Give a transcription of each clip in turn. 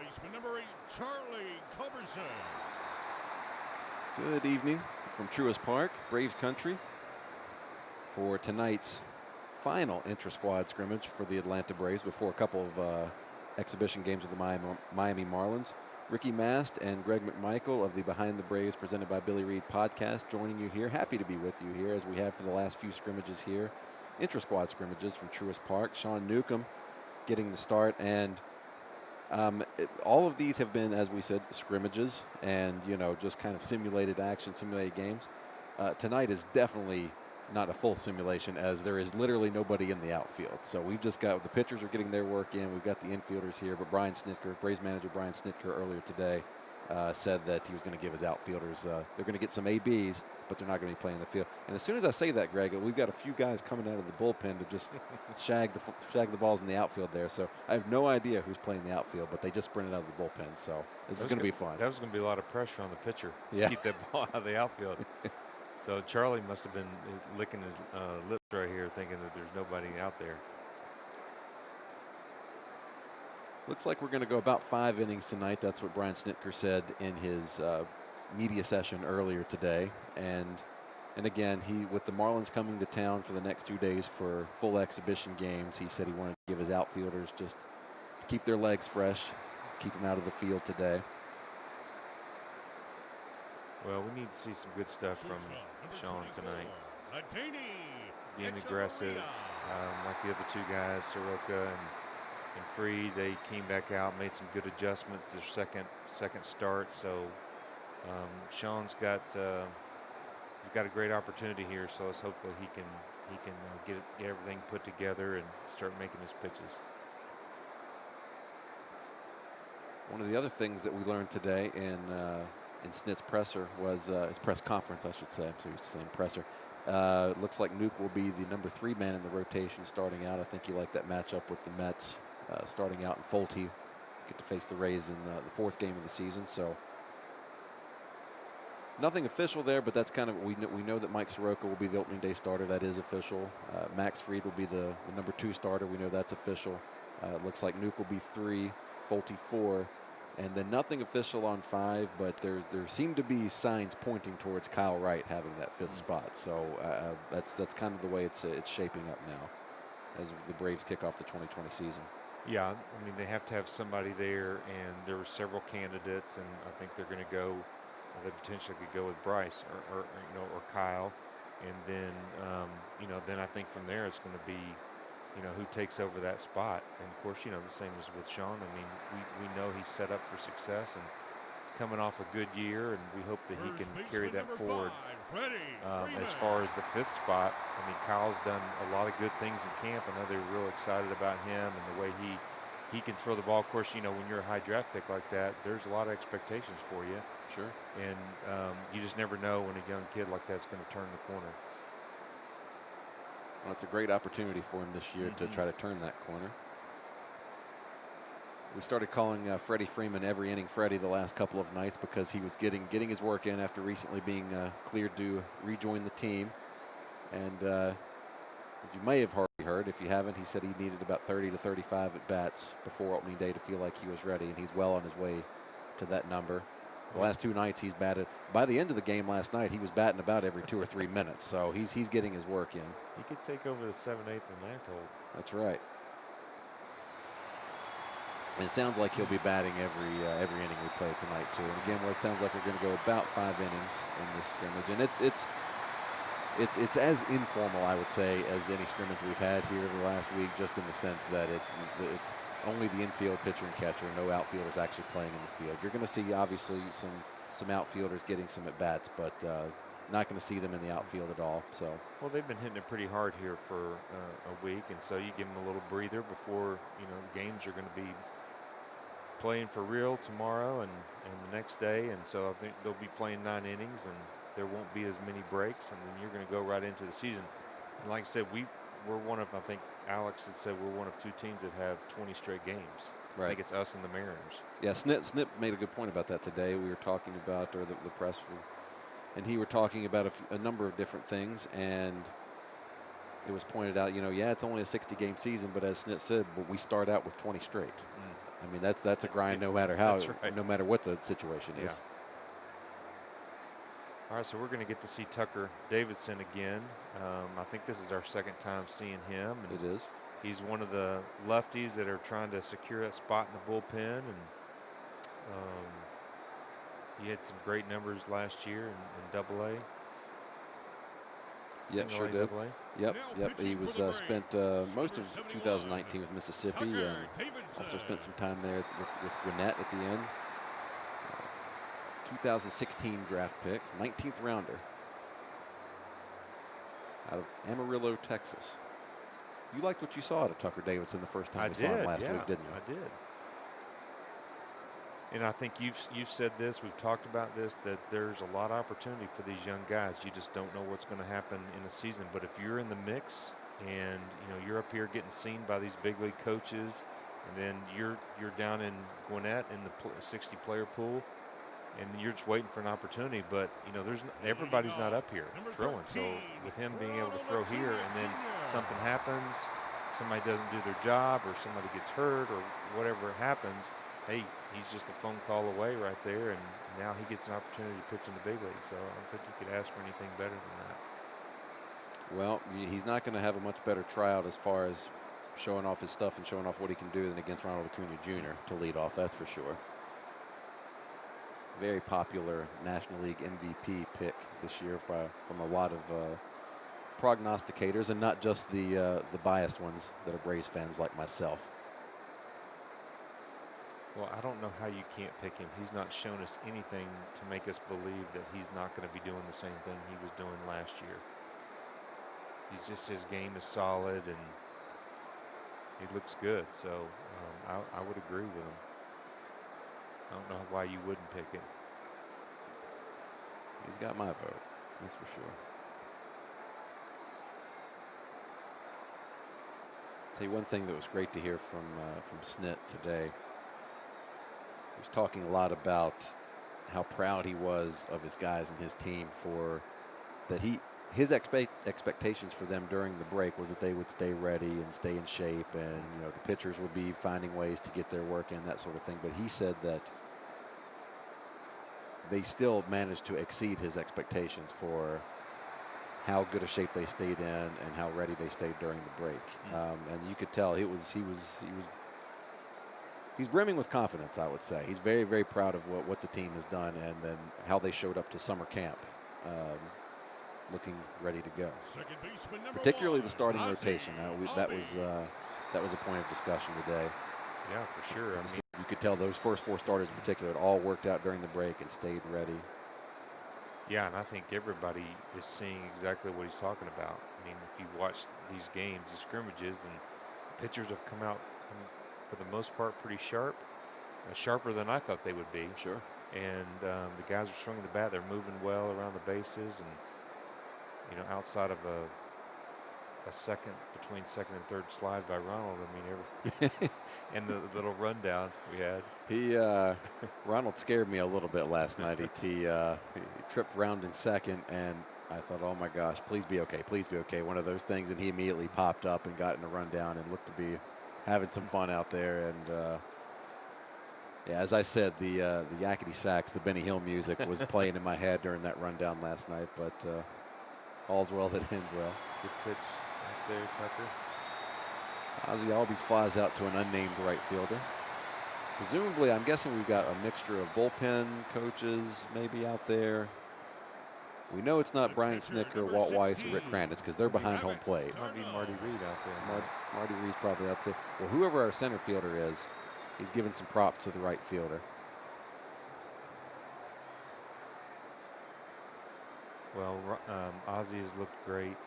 baseman, number 8, Charlie Culberson. Good evening from Truist Park, Braves country, for tonight's final intra-squad scrimmage for the Atlanta Braves before a couple of exhibition games with the Miami Marlins. Ricky Mast and Greg McMichael of the Behind the Braves presented by Billy Reed podcast joining you here. Happy to be with you here as we have for the last few scrimmages here. Intra-squad scrimmages from Truist Park. Sean Newcomb getting the start, and all of these have been, as we said, scrimmages and, you know, just kind of simulated action, simulated games. Tonight is definitely not a full simulation, as there is literally nobody in the outfield. So we've just got, the pitchers are getting their work in. We've got the infielders here, but Brian Snitker, Braves manager Brian Snitker, earlier today said that he was going to give his outfielders, they're going to get some ABs, but they're not going to be playing the field. And as soon as I say that, Greg, we've got a few guys coming out of the bullpen to just shag the balls in the outfield there. So I have no idea who's playing the outfield, but they just sprinted out of the bullpen. So this is going to be fun. That was going to be a lot of pressure on the pitcher to keep that ball out of the outfield. So Charlie must have been licking his lips right here, thinking that there's nobody out there. Looks like we're going to go about 5 innings tonight. That's what Brian Snitker said in his media session earlier today. And again, with the Marlins coming to town for the next 2 days for full exhibition games, he said he wanted to give his outfielders just keep their legs fresh, keep them out of the field today. Well, we need to see some good stuff from Sean tonight. Being aggressive, like the other two guys, Soroka and Freed. They came back out, made some good adjustments their second start. So Sean's got he's got a great opportunity here. So let's hopefully he can get everything put together and start making his pitches. One of the other things that we learned today in Snit's presser was his press conference, I should say. I'm so used to saying presser. Looks like Nuke will be the number 3 man in the rotation starting out. I think he liked that matchup with the Mets starting out, and Folty get to face the Rays in the 4th game of the season. So nothing official there, but that's kind of, we know that Mike Soroka will be the opening day starter. That is official. Max Fried will be the number 2 starter. We know that's official. It looks like Nuke will be 3, Folty 4. And then nothing official on 5, but there seem to be signs pointing towards Kyle Wright having that 5th spot. So that's kind of the way it's shaping up now as the Braves kick off the 2020 season. Yeah, I mean, they have to have somebody there, and there were several candidates, and I think they're going to go. They potentially could go with Bryce or Kyle, and then then I think from there it's going to be, who takes over that spot. And of course, the same as with Sean. I mean, we know he's set up for success and coming off a good year, and we hope that he can carry that forward. As far as the 5th spot, I mean, Kyle's done a lot of good things in camp. I know they're real excited about him and the way he can throw the ball. Of course, when you're a high draft pick like that, there's a lot of expectations for you. Sure. And you just never know when a young kid like that's going to turn the corner. Well, it's a great opportunity for him this year to try to turn that corner. We started calling Freddie Freeman every inning Freddie the last couple of nights because he was getting his work in after recently being cleared to rejoin the team. And you may have already heard, if you haven't, he said he needed about 30 to 35 at-bats before opening day to feel like he was ready, and he's well on his way to that number. The last 2 nights he's batted. By the end of the game last night, he was batting about every 2 or 3 minutes, so he's getting his work in. He could take over the 7th, 8th, and 9th hole. That's right. And it sounds like he'll be batting every inning we play tonight too. And again, it sounds like we're going to go about 5 innings in this scrimmage, and it's as informal, I would say, as any scrimmage we've had here the last week, just in the sense that it's only the infield pitcher and catcher, no outfielders actually playing in the field. You're going to see obviously some outfielders getting some at bats, but not going to see them in the outfield at all. So well, they've been hitting it pretty hard here for a week, and so you give them a little breather before the games are going to be playing for real tomorrow and the next day, and so I think they'll be playing 9 innings, and there won't be as many breaks, and then you're going to go right into the season. And like I said, we're one of, I think Alex had said, we're one of 2 teams that have 20 straight games. Right. I think it's us and the Mariners. Yeah, Snip made a good point about that today. We were talking about, or the press, and he were talking about a number of different things, and it was pointed out, yeah, it's only a 60-game season, but as Snit said, but we start out with 20 straight. I mean, that's a grind no matter how, right. no matter what the situation is. All right, so we're going to get to see Tucker Davidson again. I think this is our second time seeing him. And it is. He's one of the lefties that are trying to secure that spot in the bullpen, and he had some great numbers last year in Double-A. Yeah, sure did. AA. Yep. He was spent most of 2019 with Mississippi, and also spent some time there with Gwinnett at the end. 2016 draft pick, 19th rounder, out of Amarillo, Texas. You liked what you saw out of Tucker Davidson the first time we saw him last week, didn't you? I did. And I think you've said this, we've talked about this, that there's a lot of opportunity for these young guys. You just don't know what's going to happen in a season. But if you're in the mix and you're up here getting seen by these big league coaches, and then you're down in Gwinnett in the 60-player pool, and you're just waiting for an opportunity. But everybody's not up here throwing. So with him being able to throw here, and then something happens, somebody doesn't do their job, or somebody gets hurt, or whatever happens, hey, he's just a phone call away right there, and now he gets an opportunity to pitch in the big league. So I don't think you could ask for anything better than that. Well, he's not going to have a much better tryout as far as showing off his stuff and showing off what he can do than against Ronald Acuna Jr. to lead off, that's for sure. Very popular National League MVP pick this year from a lot of prognosticators, and not just the biased ones that are Braves fans like myself. Well, I don't know how you can't pick him. He's not shown us anything to make us believe that he's not going to be doing the same thing he was doing last year. His game is solid, and he looks good. So I would agree with him. I don't know why you wouldn't pick him. He's got my vote, that's for sure. Tell you one thing that was great to hear from Snit today. He was talking a lot about how proud he was of his guys and his team for that. His expectations for them during the break was that they would stay ready and stay in shape, and the pitchers would be finding ways to get their work in, that sort of thing. But he said that they still managed to exceed his expectations for how good a shape they stayed in and how ready they stayed during the break. And you could tell he's brimming with confidence, I would say. He's very, very proud of what the team has done, and then how they showed up to summer camp, looking ready to go. Particularly the starting rotation. That was a point of discussion today. Yeah, for sure. I mean, you could tell those first four starters in particular, it all worked out during the break and stayed ready. Yeah, and I think everybody is seeing exactly what he's talking about. I mean, if you've watched these games, the scrimmages, and the pitchers have come out, for the most part, pretty sharp, sharper than I thought they would be. Sure. And the guys are swinging the bat. They're moving well around the bases, and outside of a between second and third slide by Ronald, I mean, and the little rundown we had. Ronald scared me a little bit last night. He tripped round in second, and I thought, oh my gosh, please be okay, please be okay. One of those things, and he immediately popped up and got in a rundown and looked to be having some fun out there. And yeah, as I said, the yakety sax, the Benny Hill music was playing in my head during that rundown last night. But all's well that ends well. Good pitch right there, Tucker. Ozzie always flies out to an unnamed right fielder. Presumably, I'm guessing we've got a mixture of bullpen coaches maybe out there. We know it's not Brian Snicker, Walt Weiss, or Rick Crandis because they're behind home plate. It might be Marty Reed out there. Marty Reed's probably out there. Well, whoever our center fielder is, he's giving some props to the right fielder. Well, Ozzie has looked great.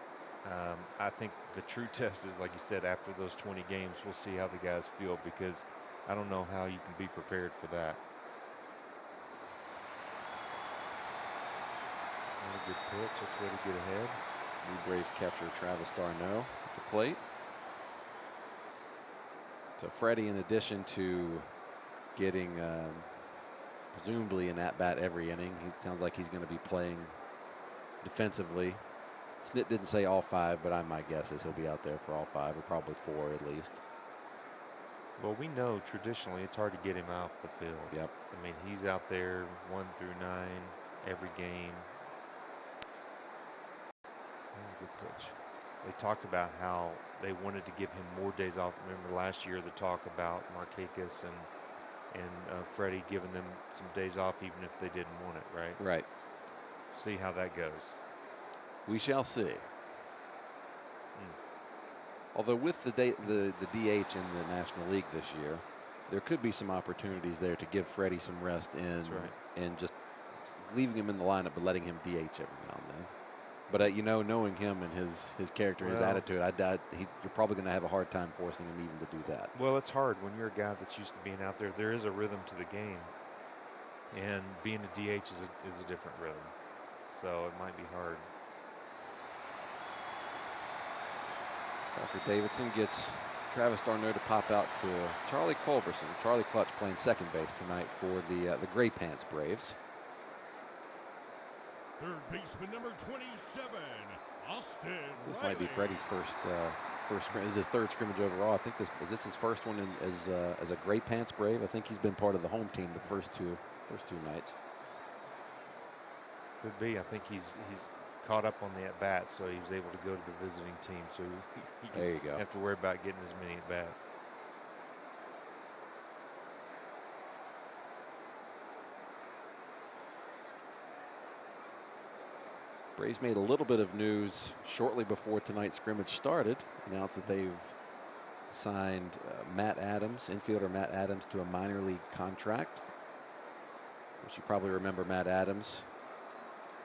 I think the true test is, like you said, after those 20 games, we'll see how the guys feel, because I don't know how you can be prepared for that. A good pitch. That's way to get ahead. New Braves catcher Travis d'Arnaud at the plate. So Freddie, in addition to getting presumably an at-bat every inning, he sounds like he's going to be playing defensively Snit didn't say all 5, but my guess is he'll be out there for all 5, or probably 4 at least. Well, we know traditionally it's hard to get him off the field. Yep. I mean, he's out there 1 through 9 every game. Good pitch. They talked about how they wanted to give him more days off. Remember last year the talk about Markakis and Freddie giving them some days off even if they didn't want it, right? Right. See how that goes. We shall see. Although with the DH in the National League this year, there could be some opportunities there to give Freddie some rest and just leaving him in the lineup but letting him DH every now and then. But knowing him and his character, his attitude, you're probably going to have a hard time forcing him even to do that. Well, it's hard when you're a guy that's used to being out there. There is a rhythm to the game, and being a DH is a different rhythm. So it might be hard. Dr. Davidson gets Travis d'Arnaud to pop out to Charlie Culberson. Charlie Clutch playing second base tonight for the Gray Pants Braves. Third baseman number 27, Austin This Riley. might be Freddie's first scrimmage. This is his third scrimmage overall. I think is this his first one as a Gray Pants Brave. I think he's been part of the home team the first two nights. Could be. I think he's caught up on the at-bats, so he was able to go to the visiting team. So he There you go. have to worry about getting as many at-bats. Braves made a little bit of news shortly before tonight's scrimmage started. Announced that they've signed Matt Adams, infielder Matt Adams, to a minor league contract. Which you probably remember Matt Adams.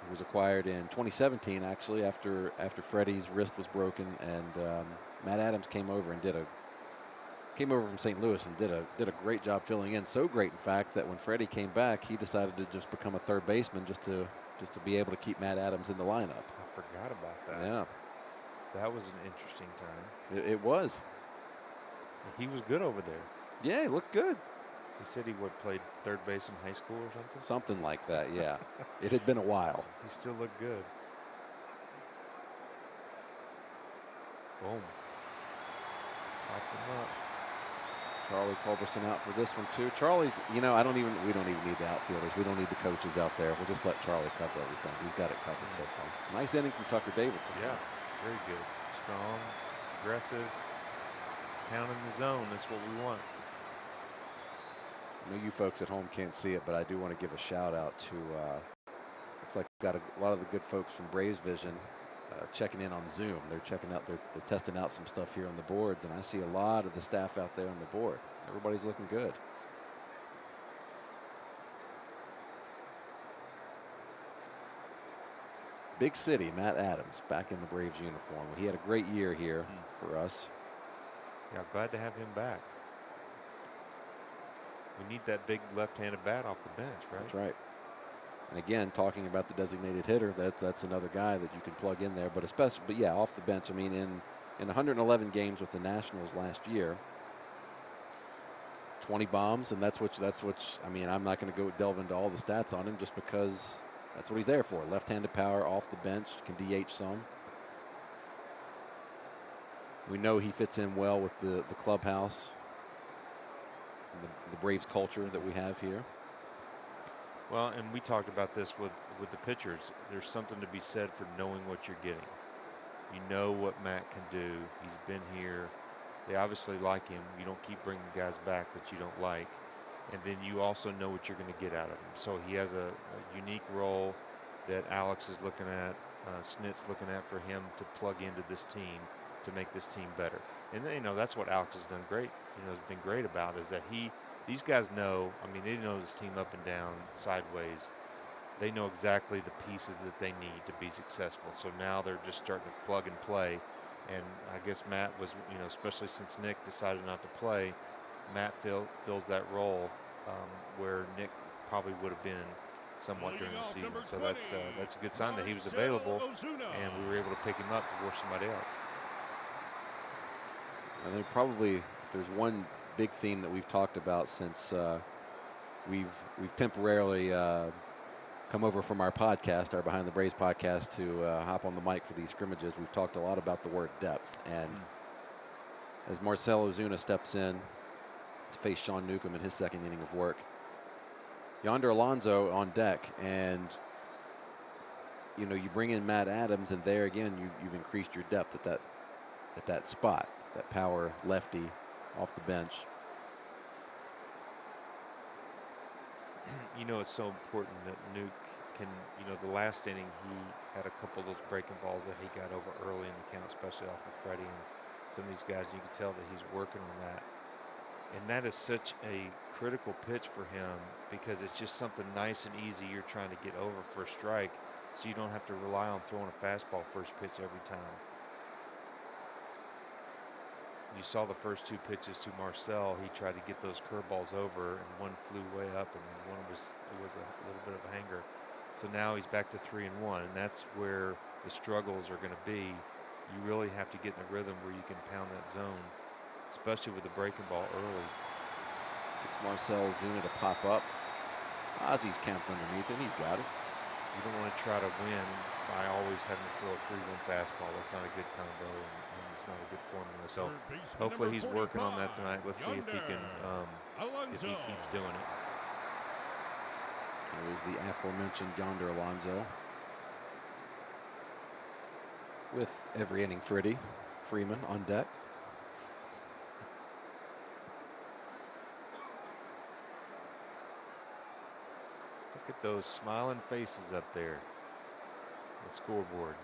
He was acquired in 2017, actually, after Freddie's wrist was broken, and Matt Adams came over from St. Louis and did a great job filling in. So great, in fact, that when Freddie came back, he decided to just become a third baseman just to be able to keep Matt Adams in the lineup. I forgot about that. Yeah, That was an interesting time. it was. He was good over there. Yeah, he looked good. He said he played third base in high school or something. Something like that, yeah. It had been a while. He still looked good. Boom. Popped him up. Charlie Culberson out for this one too. Charlie's, we don't even need the outfielders. We don't need the coaches out there. We'll just let Charlie cover everything. He's got it covered so far. Nice inning from Tucker Davidson. Yeah, very good. Strong, aggressive, pounding the zone. That's what we want. I know you folks at home can't see it, but I do want to give a shout out to, looks like we've got a lot of the good folks from Braves Vision checking in on Zoom. They're testing out some stuff here on the boards, and I see a lot of the staff out there on the board. Everybody's looking good. Big City, Matt Adams, back in the Braves uniform. He had a great year here for us. Yeah, glad to have him back. We need that big left-handed bat off the bench, right? That's right. And again, talking about the designated hitter, that's another guy that you can plug in there. But yeah, off the bench. I mean, in 111 games with the Nationals last year, 20 bombs, and that's what. I mean, I'm not going to go delve into all the stats on him just because that's what he's there for. Left-handed power off the bench, can DH some. We know he fits in well with the clubhouse, the Braves culture that we have here. Well, and we talked about this with the pitchers. There's something to be said for knowing what you're getting. You know what Matt can do. He's been here. They obviously like him. You don't keep bringing guys back that you don't like. And then you also know what you're going to get out of him. So he has a unique role that Alex is looking at, Snit's looking at for him to plug into this team to make this team better. And that's what Alex has done great. Has been great about is that these guys know. I mean, they know this team up and down, sideways. They know exactly the pieces that they need to be successful. So now they're just starting to plug and play. And I guess Matt was, especially since Nick decided not to play, Matt fills that role where Nick probably would have been somewhat during the season. So that's a good sign that he was available, and we were able to pick him up before somebody else. I think probably if there's one big theme that we've talked about since we've temporarily come over from our podcast, our Behind the Braves podcast, to hop on the mic for these scrimmages, we've talked a lot about the word depth. And as Marcell Ozuna steps in to face Sean Newcomb in his second inning of work, Yonder Alonso on deck, and you know, you bring in Matt Adams, and there again, you've increased your depth at that spot, that power lefty off the bench. You know, it's so important that Nuke can, you know, the last inning he had a couple of those breaking balls that he got over early in the count, especially off of Freddie and some of these guys. You can tell that he's working on that. And that is such a critical pitch for him because it's just something nice and easy you're trying to get over for a strike, so you don't have to rely on throwing a fastball first pitch every time. You saw the first two pitches to Marcell. He tried to get those curveballs over, and one flew way up, and then one was a little bit of a hanger. So now he's back to 3-1, and that's where the struggles are going to be. You really have to get in a rhythm where you can pound that zone, especially with the breaking ball early. It's Marcell Ozuna to pop up. Ozzy's camped underneath it. He's got it. You don't want to try to win by always having to throw a 3-1 fastball. That's not a good combo, and it's not a good formula. So hopefully he's working on that tonight. Let's see if he can, if he keeps doing it. There is the aforementioned Yonder Alonso. With every inning Freddie Freeman on deck. Look at those smiling faces up there. The scoreboard.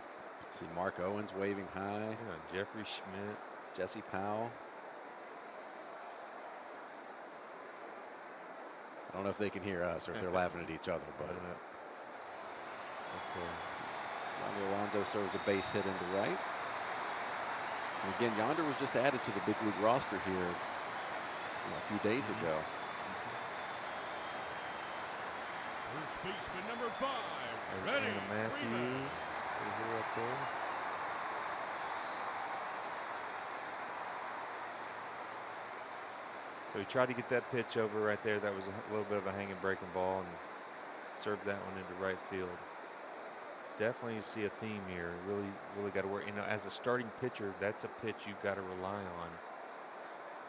See Mark Owens waving high. Yeah, Jeffrey Schmidt. Jesse Powell. I don't know if they can hear us or if they're laughing at each other, but Okay. Yonder Alonso serves a base hit into right. And again, Yonder was just added to the big league roster here a few days ago. First baseman number 5, There's Freddie Anna Matthews. Freeman. Over here up there. So he tried to get that pitch over right there. That was a little bit of a hanging breaking ball, and served that one into right field. Definitely you see a theme here. Really got to work. You know, as a starting pitcher, that's a pitch you've got to rely on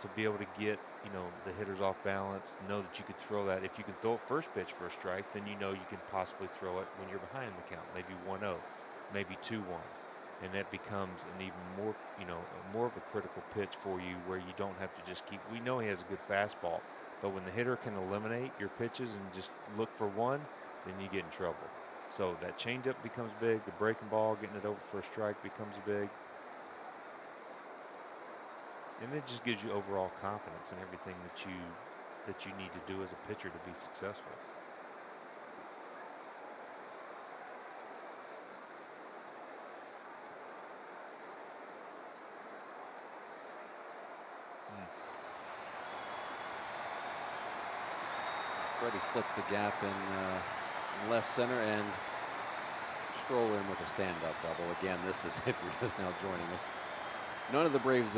to be able to get, you know, the hitters off balance, know that you could throw that. If you can throw it first pitch for a strike, then you know you can possibly throw it when you're behind the count, maybe 1-0, maybe 2-1. And that becomes an even more, you know, more of a critical pitch for you where you don't have to just keep. We know he has a good fastball, but when the hitter can eliminate your pitches and just look for one, then you get in trouble. So that changeup becomes big. The breaking ball, getting it over for a strike, becomes big. And it just gives you overall confidence in everything that you need to do as a pitcher to be successful. Freddie splits the gap in left center and stroll in with a stand-up double. Again, this is, if you're just now joining us, none of the Braves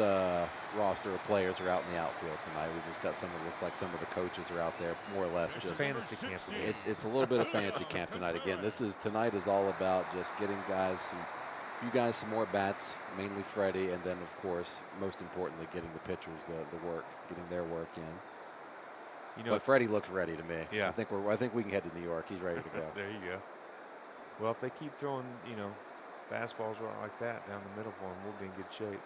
roster of players are out in the outfield tonight. We just got some of, looks like some of the coaches are out there, more or less. It's just fantasy camp. It's a little bit of fantasy camp tonight. Again, tonight is all about just getting you guys some more bats, mainly Freddie, and then of course, most importantly, getting the pitchers the work, getting their work in. You know, but Freddie looks ready to me. Yeah. I think we can head to New York. He's ready to go. There you go. Well, if they keep throwing, you know, fastballs like that down the middle for him, we'll be in good shape.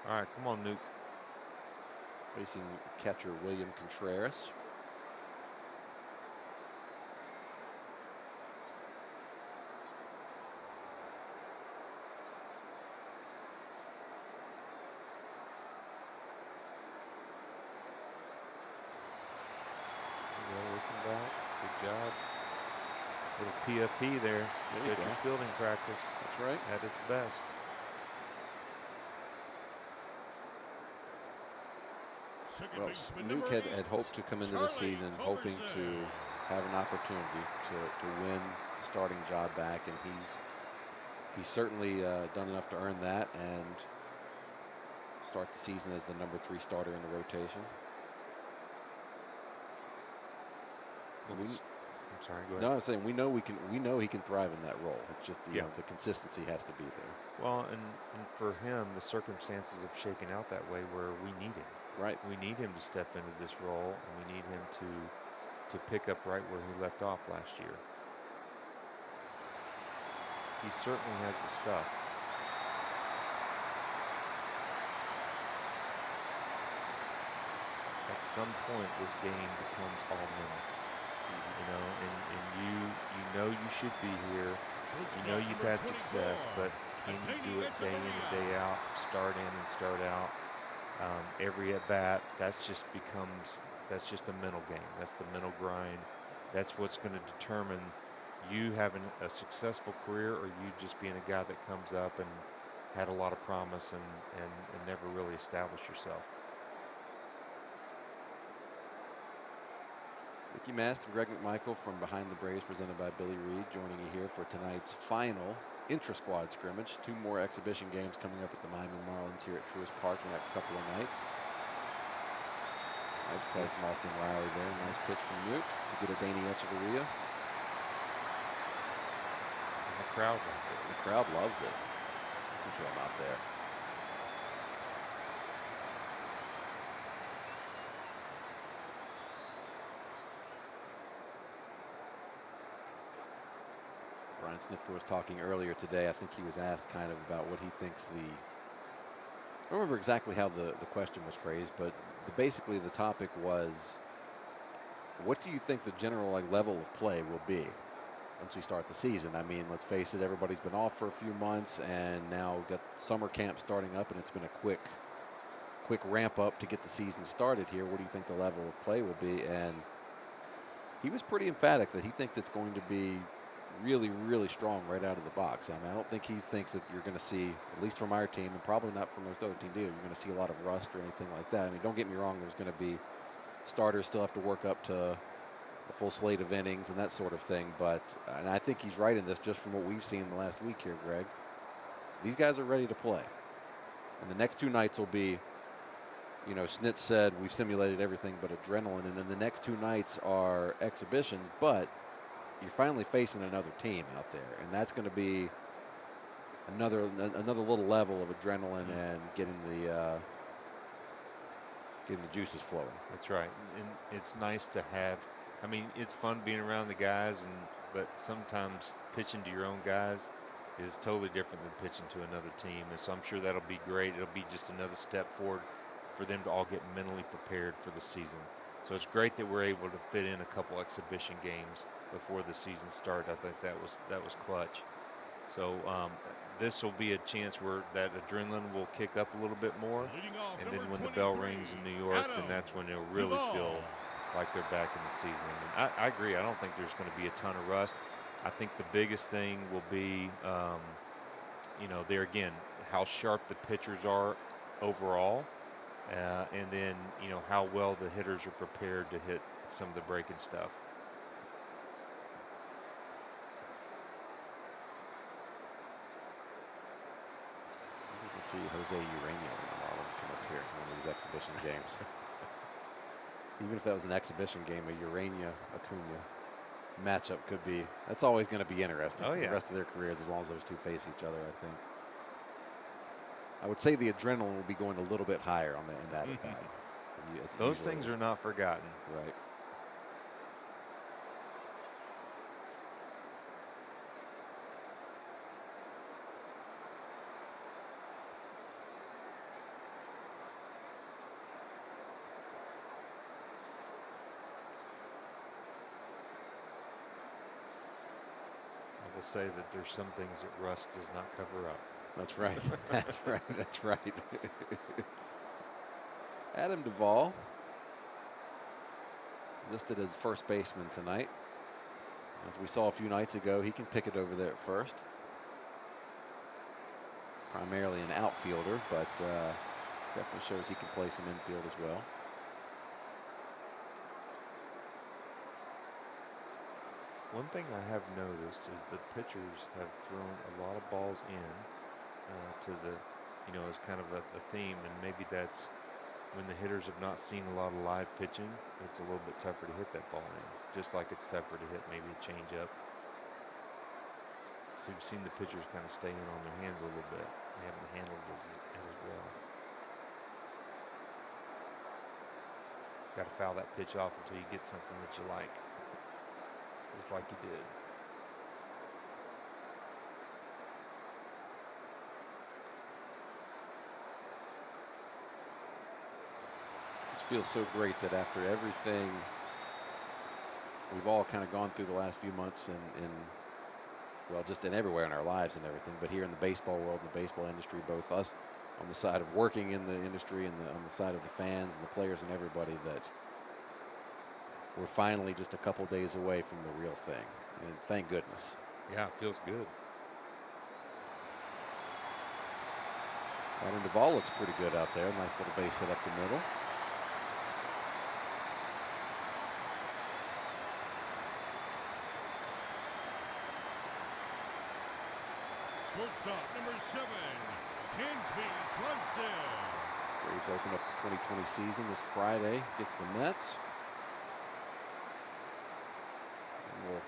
All right, come on, Nuke. Facing catcher William Contreras. Good job. Little PFP there. Good fielding practice. That's right. At its best. Well, Nuke had hoped to come into the season hoping to have an opportunity to win the starting job back, and he's certainly done enough to earn that and start the season as the number 3 starter in the rotation. I'm Sorry, go ahead. No, I'm saying we know he can thrive in that role. It's just Yeah. the consistency has to be there. Well, and for him, the circumstances have shaken out that way where we need him. Right. We need him to step into this role, and we need him to pick up right where he left off last year. He certainly has the stuff. At some point, this game becomes all mental. You know, and you should be here. You know you've had success, but can you do it day in and day out, start in and start out, every at bat? That's just a mental game. That's the mental grind. That's what's going to determine you having a successful career or you just being a guy that comes up and had a lot of promise and never really established yourself. Ricky Mast and Greg McMichael from Behind the Braves, presented by Billy Reed, joining you here for tonight's final intra-squad scrimmage. 2 more exhibition games coming up at the Miami Marlins here at Truist Park the next couple of nights. Nice play from Austin Riley there. Nice pitch from Newt to get a Danny Echeverria. And the crowd loves it. The crowd loves it. Listen to him out there. Brian Snitker was talking earlier today. I think he was asked kind of about what he thinks I don't remember exactly how the question was phrased, but basically the topic was, what do you think the general level of play will be once we start the season? I mean, let's face it, everybody's been off for a few months, and now we've got summer camp starting up, and it's been a quick ramp up to get the season started here. What do you think the level of play will be? And he was pretty emphatic that he thinks it's going to be really, really strong right out of the box. I mean, I don't think he thinks that you're going to see, at least from our team, and probably not from most other teams either, you're going to see a lot of rust or anything like that. I mean, don't get me wrong, there's going to be starters still have to work up to a full slate of innings and that sort of thing, but, and I think he's right in this just from what we've seen in the last week here, Greg. These guys are ready to play. And the next 2 nights will be, Snit said we've simulated everything but adrenaline, and then the next 2 nights are exhibitions, but you're finally facing another team out there, and that's going to be another little level of adrenaline and getting the juices flowing. That's right, and it's nice to have. I mean, it's fun being around the guys, but sometimes pitching to your own guys is totally different than pitching to another team, and so I'm sure that'll be great. It'll be just another step forward for them to all get mentally prepared for the season. So it's great that we're able to fit in a couple exhibition games before the season started. I think that was clutch. So this will be a chance where that adrenaline will kick up a little bit more, and then when the bell rings in New York, then that's when they'll really feel like they're back in the season. And I agree. I don't think there's going to be a ton of rust. I think the biggest thing will be, there again, how sharp the pitchers are overall. And then, how well the hitters are prepared to hit some of the breaking stuff. You can see Jose Urania when the Marlins come up here in one of these exhibition games. Even if that was an exhibition game, a Urania-Acuna matchup could be, that's always going to be interesting for the rest of their careers as long as those two face each other, I think. I would say the adrenaline will be going a little bit higher in that at bat. Those things are not forgotten. Right. I will say that there's some things that rust does not cover up. That's right. That's right. That's right. Adam Duvall, listed as first baseman tonight. As we saw a few nights ago, he can pick it over there at first. Primarily an outfielder, but definitely shows he can play some infield as well. One thing I have noticed is the pitchers have thrown a lot of balls in to the, as kind of a theme, and maybe that's when the hitters have not seen a lot of live pitching, it's a little bit tougher to hit that ball in. Just like it's tougher to hit maybe a changeup. So you've seen the pitchers kind of stay in on their hands a little bit. They haven't handled it as well. Got to foul that pitch off until you get something that you like. Just like you did. It feels so great that after everything we've all kind of gone through the last few months and well, just in everywhere in our lives and everything, but here in the baseball world, in the baseball industry, both us on the side of working in the industry and on the side of the fans and the players and everybody, that we're finally just a couple days away from the real thing. And thank goodness. Yeah, it feels good. And Duvall looks pretty good out there. Nice little base hit up the middle. Shortstop number 7, Tansby Swenson. Braves open up the 2020 season this Friday against the Mets. And we'll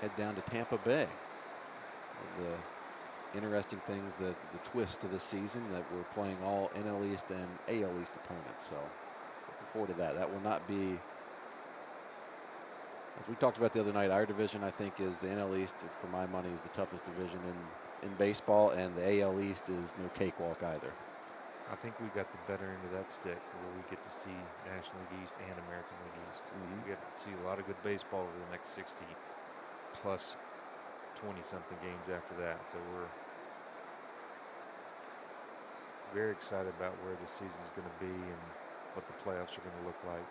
head down to Tampa Bay. The interesting things, the twist to this season, that we're playing all NL East and AL East opponents. So looking forward to that. That will not be, as we talked about the other night, our division, I think, is the NL East, for my money, is the toughest division in baseball, and the AL East is no cakewalk either. I think we got the better end of that stick, where we get to see National League East and American League East. We get to see a lot of good baseball over the next 60 plus 20-something games after that. So we're very excited about where the season's going to be and what the playoffs are going to look like.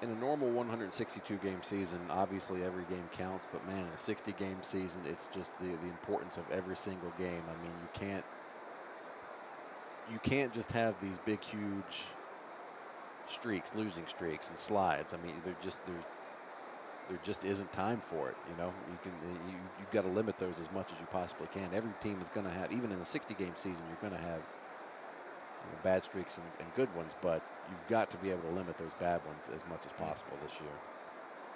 In a normal 162-game season, obviously every game counts, but man, in a 60-game season, it's just the importance of every single game. I mean, you can't just have these big, huge streaks, losing streaks and slides. I mean, there just isn't time for it. You know, you've got to limit those as much as you possibly can. Every team is going to have, even in a 60-game season, you're going to have bad streaks and good ones, but you've got to be able to limit those bad ones as much as possible this year.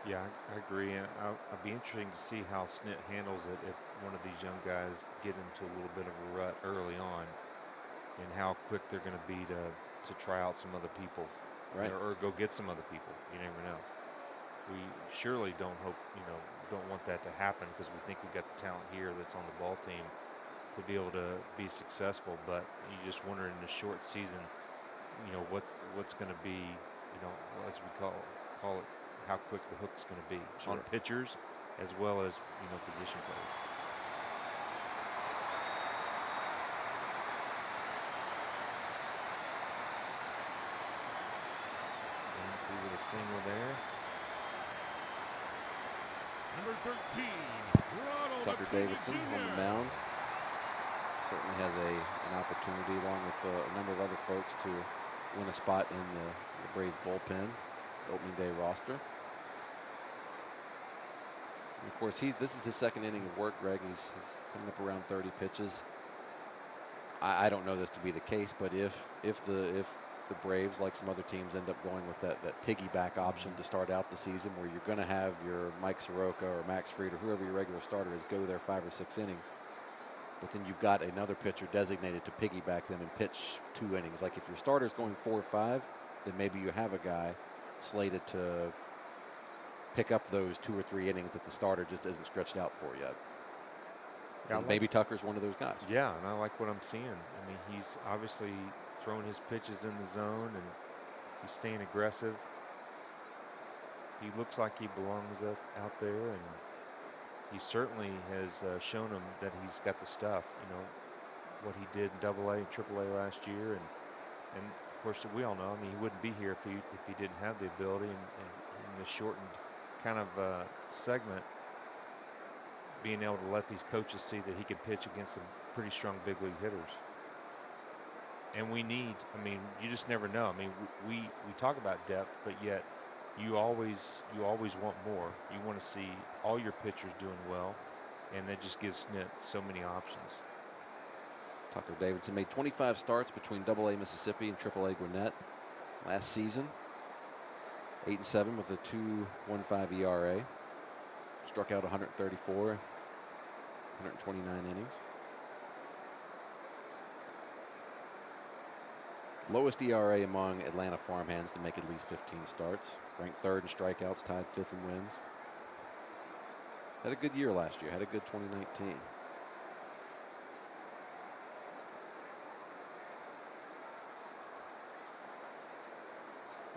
Yeah, I agree, and I'll be interesting to see how Snit handles it if one of these young guys get into a little bit of a rut early on, and how quick they're going to be to try out some other people, right? Or go get some other people. You never know. We surely don't want that to happen, because we think we got the talent here that's on the ball team to be able to be successful. But you just wonder in the short season, what's going to be, as we call it, how quick the hook's going to be on pitchers as well as position players. And with a single there. Number 13, Ronald Tucker Davidson on the mound. Certainly has an opportunity, along with a number of other folks, to win a spot in the Braves bullpen opening day roster. And of course, this is his second inning of work, Greg. He's coming up around 30 pitches. I don't know this to be the case, but if the Braves, like some other teams, end up going with that piggyback option to start out the season, where you're going to have your Mike Soroka or Max Fried or whoever your regular starter is go there 5 or 6 innings, but then you've got another pitcher designated to piggyback them and pitch 2 innings. Like if your starter's going 4 or 5, then maybe you have a guy slated to pick up those 2 or 3 innings that the starter just isn't stretched out for yet. Yeah, maybe Tucker's one of those guys. Yeah, and I like what I'm seeing. I mean, he's obviously throwing his pitches in the zone, and he's staying aggressive. He looks like he belongs out there, and he certainly has shown him that he's got the stuff. What he did in AA and AAA last year, and of course we all know. I mean, he wouldn't be here if he didn't have the ability, and in the shortened kind of segment, being able to let these coaches see that he can pitch against some pretty strong big league hitters. And we need, I mean, you just never know. I mean, we talk about depth, but yet you always want more. You want to see all your pitchers doing well, and that just gives Snit so many options. Tucker Davidson made 25 starts between AA Mississippi and AAA Gwinnett last season. 8-7 with a 2.15 ERA. Struck out 134, 129 innings. Lowest ERA among Atlanta farmhands to make at least 15 starts. Ranked third in strikeouts, tied fifth in wins. Had a good year last year, had a good 2019.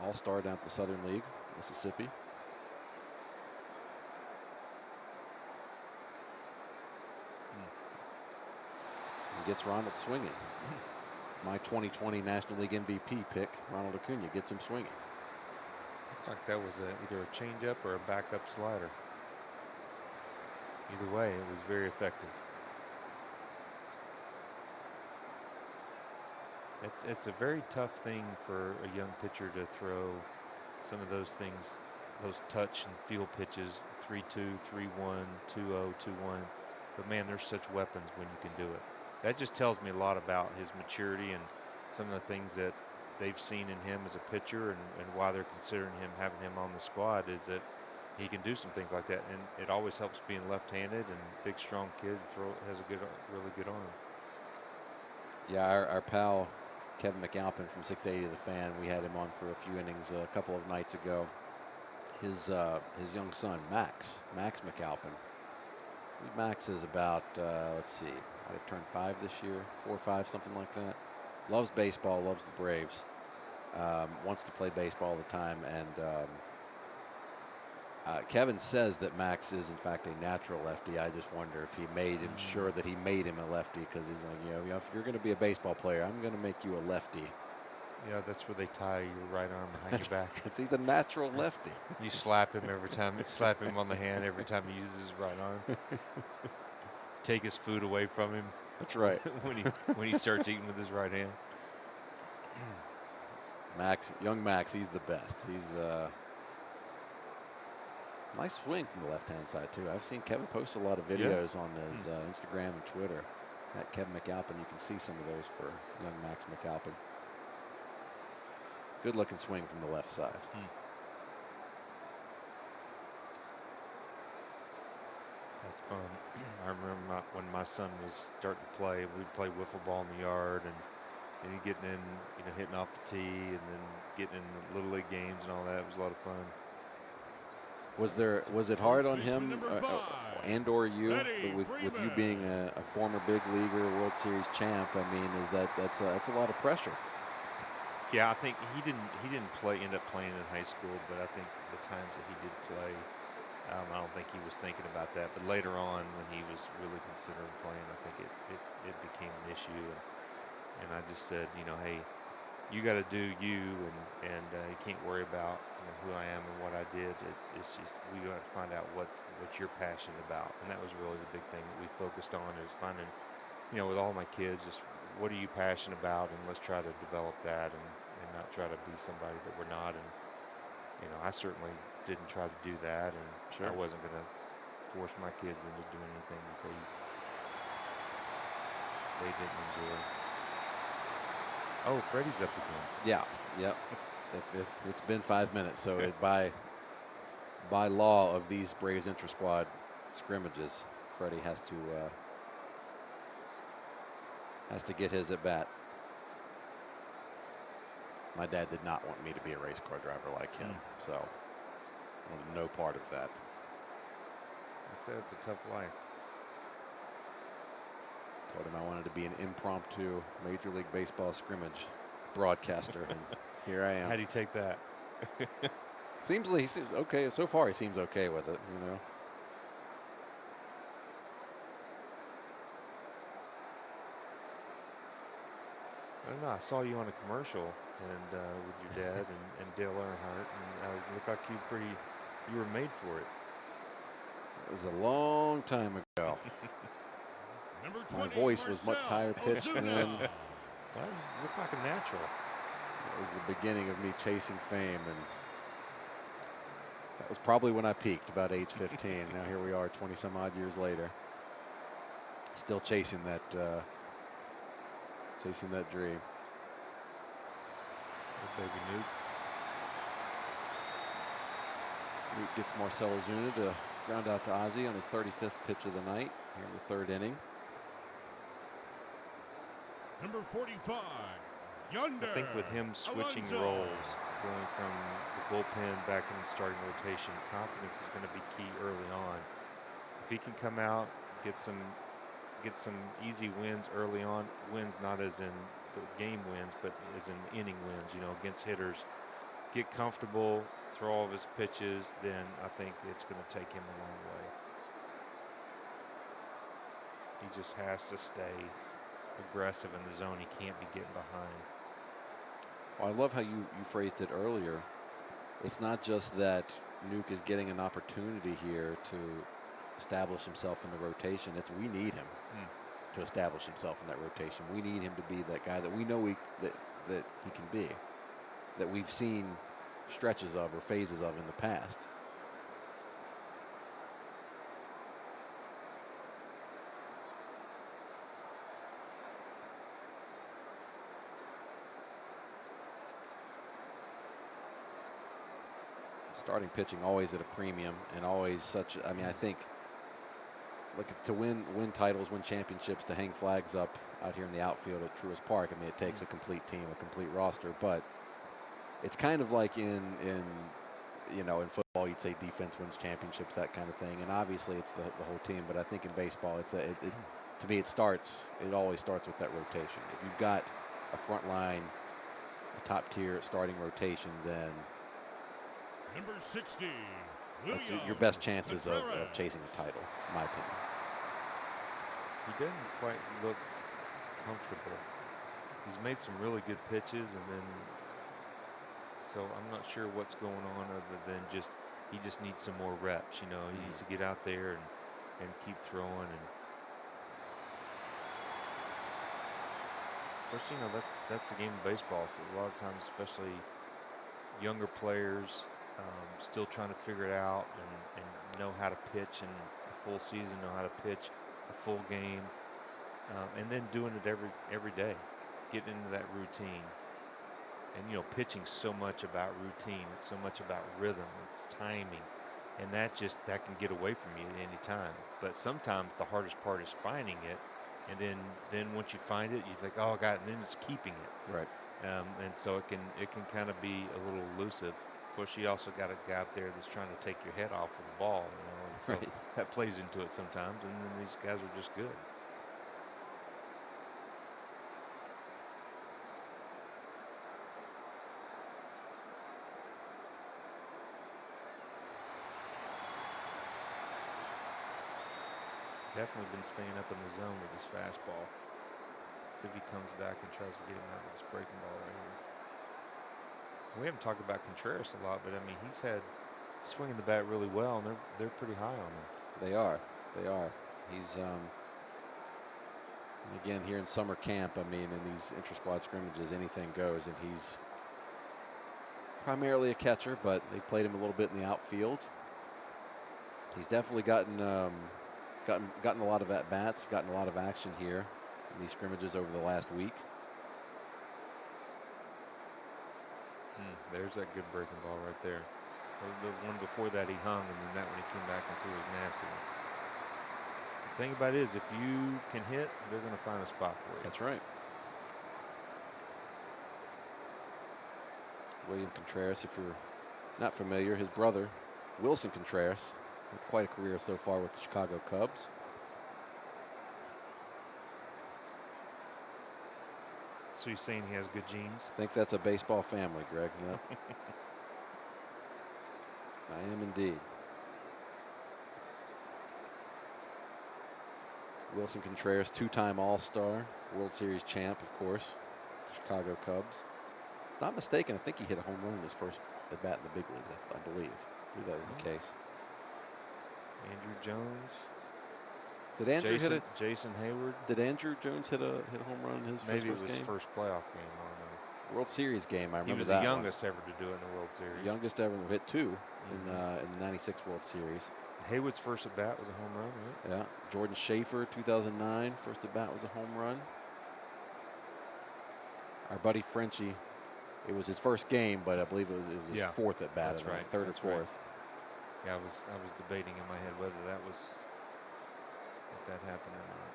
All-star down at the Southern League, Mississippi. And gets Ronald swinging. My 2020 National League MVP pick, Ronald Acuna, gets him swinging. Looked like that was either a changeup or a backup slider. Either way, it was very effective. It's a very tough thing for a young pitcher to throw some of those things, those touch and feel pitches, 3-2, 3-1, 2-0, 2-1. But man, there's such weapons when you can do it. That just tells me a lot about his maturity and some of the things that they've seen in him as a pitcher, and why they're considering him, having him on the squad, is that he can do some things like that. And it always helps being left-handed, and big, strong kid, has a really good arm. Yeah, our pal Kevin McAlpin from 680 The Fan, we had him on for a few innings a couple of nights ago. His young son, Max McAlpin. Max is about, let's see, might have turned 5 this year, 4 or 5, something like that. Loves baseball, loves the Braves, wants to play baseball all the time. And Kevin says that Max is, in fact, a natural lefty. I just wonder if he made him sure that he made him a lefty, because he's like, you know, if you're going to be a baseball player, I'm going to make you a lefty. Yeah, that's where they tie your right arm behind your back. He's a natural lefty. You slap him every time. Slap him on the hand every time he uses his right arm. Take his food away from him. That's right. when he starts eating with his right hand. Young Max, he's the best. He's nice swing from the left-hand side too. I've seen Kevin post a lot of videos on his Instagram and Twitter. At Kevin McAlpin, you can see some of those for young Max McAlpin. Good-looking swing from the left side. That's fun. I remember when my son was starting to play, we'd play wiffle ball in the yard, and he getting in, hitting off the tee, and then getting in the Little League games and all that. It was a lot of fun. Was it hard on him and/or you, with you being a former big leaguer, World Series champ? I mean, that's a lot of pressure. Yeah, I think he didn't end up playing in high school, but I think the times that he did play, I don't think he was thinking about that. But later on, when he was really considering playing, I think it became an issue, and I just said, hey, you got to do you, and you can't worry about who I am and what I did. It's just we got to find out what you're passionate about, and that was really the big thing that we focused on, is finding, with all my kids, just what are you passionate about, and let's try to develop that, and not try to be somebody that we're not. And I certainly didn't try to do that, and I wasn't going to force my kids into doing anything that they didn't enjoy. Oh, Freddie's up again. Yeah, yep. If it's been 5 minutes, so by law of these Braves Intrasquad scrimmages, Freddie has to get his at bat. My dad did not want me to be a race car driver like him, so I wanted no part of that. I said it's a tough life. Told him I wanted to be an impromptu Major League Baseball scrimmage broadcaster, and here I am. How do you take that? Seems okay. So far, he seems okay with it, I don't know. I saw you on a commercial and with your dad and Dale Earnhardt, and it looked like you were made for it. It was a long time ago. My voice was much higher pitched then. Well, you look like a natural. It was the beginning of me chasing fame, and that was probably when I peaked, about age 15. Now here we are 20 some odd years later, still chasing that chasing that dream. Baby Nuke. Nuke gets Marcell Ozuna to ground out to Ozzie on his 35th pitch of the night here in the 3rd inning. Number 45, Yonder. I think with him switching Alonso. roles, going from the bullpen back in the starting rotation, confidence is going to be key early on. If he can come out, get some easy wins early on, wins not as in the game wins, but as in inning wins, you know, against hitters, get comfortable, throw all of his pitches, then I think it's going to take him a long way. He just has to stay aggressive in the zone. He can't be getting behind. Well, I love how you phrased it earlier. It's not just that Nuke is getting an opportunity here to establish himself in the rotation. It's we need him to establish himself in that rotation. We need him to be that guy that we know that he can be, that we've seen stretches of or phases of in the past. Starting pitching always at a premium and always such, I mean, I think, look, to win titles, win championships, to hang flags up out here in the outfield at Truist Park, I mean, it takes a complete team, a complete roster, but it's kind of like in you know, in football, you'd say defense wins championships, that kind of thing, and obviously it's the whole team, but I think in baseball, to me, it always starts with that rotation. If you've got a front line, a top tier starting rotation, then Number 60, that's your best chances of chasing a title, in my opinion. He doesn't quite look comfortable. He's made some really good pitches, and then so I'm not sure what's going on other than he just needs some more reps. You know, he needs to get out there and keep throwing. And of course, you know, that's the game of baseball. So a lot of times, especially younger players, still trying to figure it out and know how to pitch in a full season, know how to pitch a full game, and then doing it every day, getting into that routine. And, you know, pitching's so much about routine. It's so much about rhythm. It's timing. And that can get away from you at any time. But sometimes the hardest part is finding it. And then once you find it, you think, oh, I got it. And then it's keeping it. Right. And so it can kind of be a little elusive. Of course, you also got a guy out there that's trying to take your head off of the ball. You know, and so that plays into it sometimes. And then these guys are just good. Definitely been staying up in the zone with his fastball. See if he comes back and tries to get him out of this breaking ball right here. We haven't talked about Contreras a lot, but I mean, he's swinging the bat really well, and they're pretty high on him. They are. He's again here in summer camp. I mean, in these intra-squad scrimmages, anything goes, and he's primarily a catcher, but they played him a little bit in the outfield. He's definitely gotten a lot of at-bats, gotten a lot of action here in these scrimmages over the last week. There's that good breaking ball right there. The one before that he hung, and then that one he came back and threw his nasty one. The thing about it is, if you can hit, they're going to find a spot for you. That's right. William Contreras, if you're not familiar, his brother, Wilson Contreras, had quite a career so far with the Chicago Cubs. So you're saying he has good genes? I think that's a baseball family, Greg. Yeah. I am indeed. Wilson Contreras, two-time All-Star, World Series champ, of course, Chicago Cubs. If not mistaken, I think he hit a home run in his first at bat in the big leagues, I believe. I believe that was the case. Andrew Jones. Did Andrew hit it? Jason Hayward. Did Andrew Jones hit a home run in his first game? Maybe it was his first playoff game. I don't know. World Series game, I remember that. He was the youngest ever to do it in the World Series. Youngest ever to hit two in the '96 World Series. Hayward's first at bat was a home run, right? Yeah. Jordan Schaefer, 2009, first at bat was a home run. Our buddy Frenchie, it was his first game, but I believe it was his fourth at bat. That's right. Third or fourth. Right. Yeah, I was debating in my head whether if that happened or not.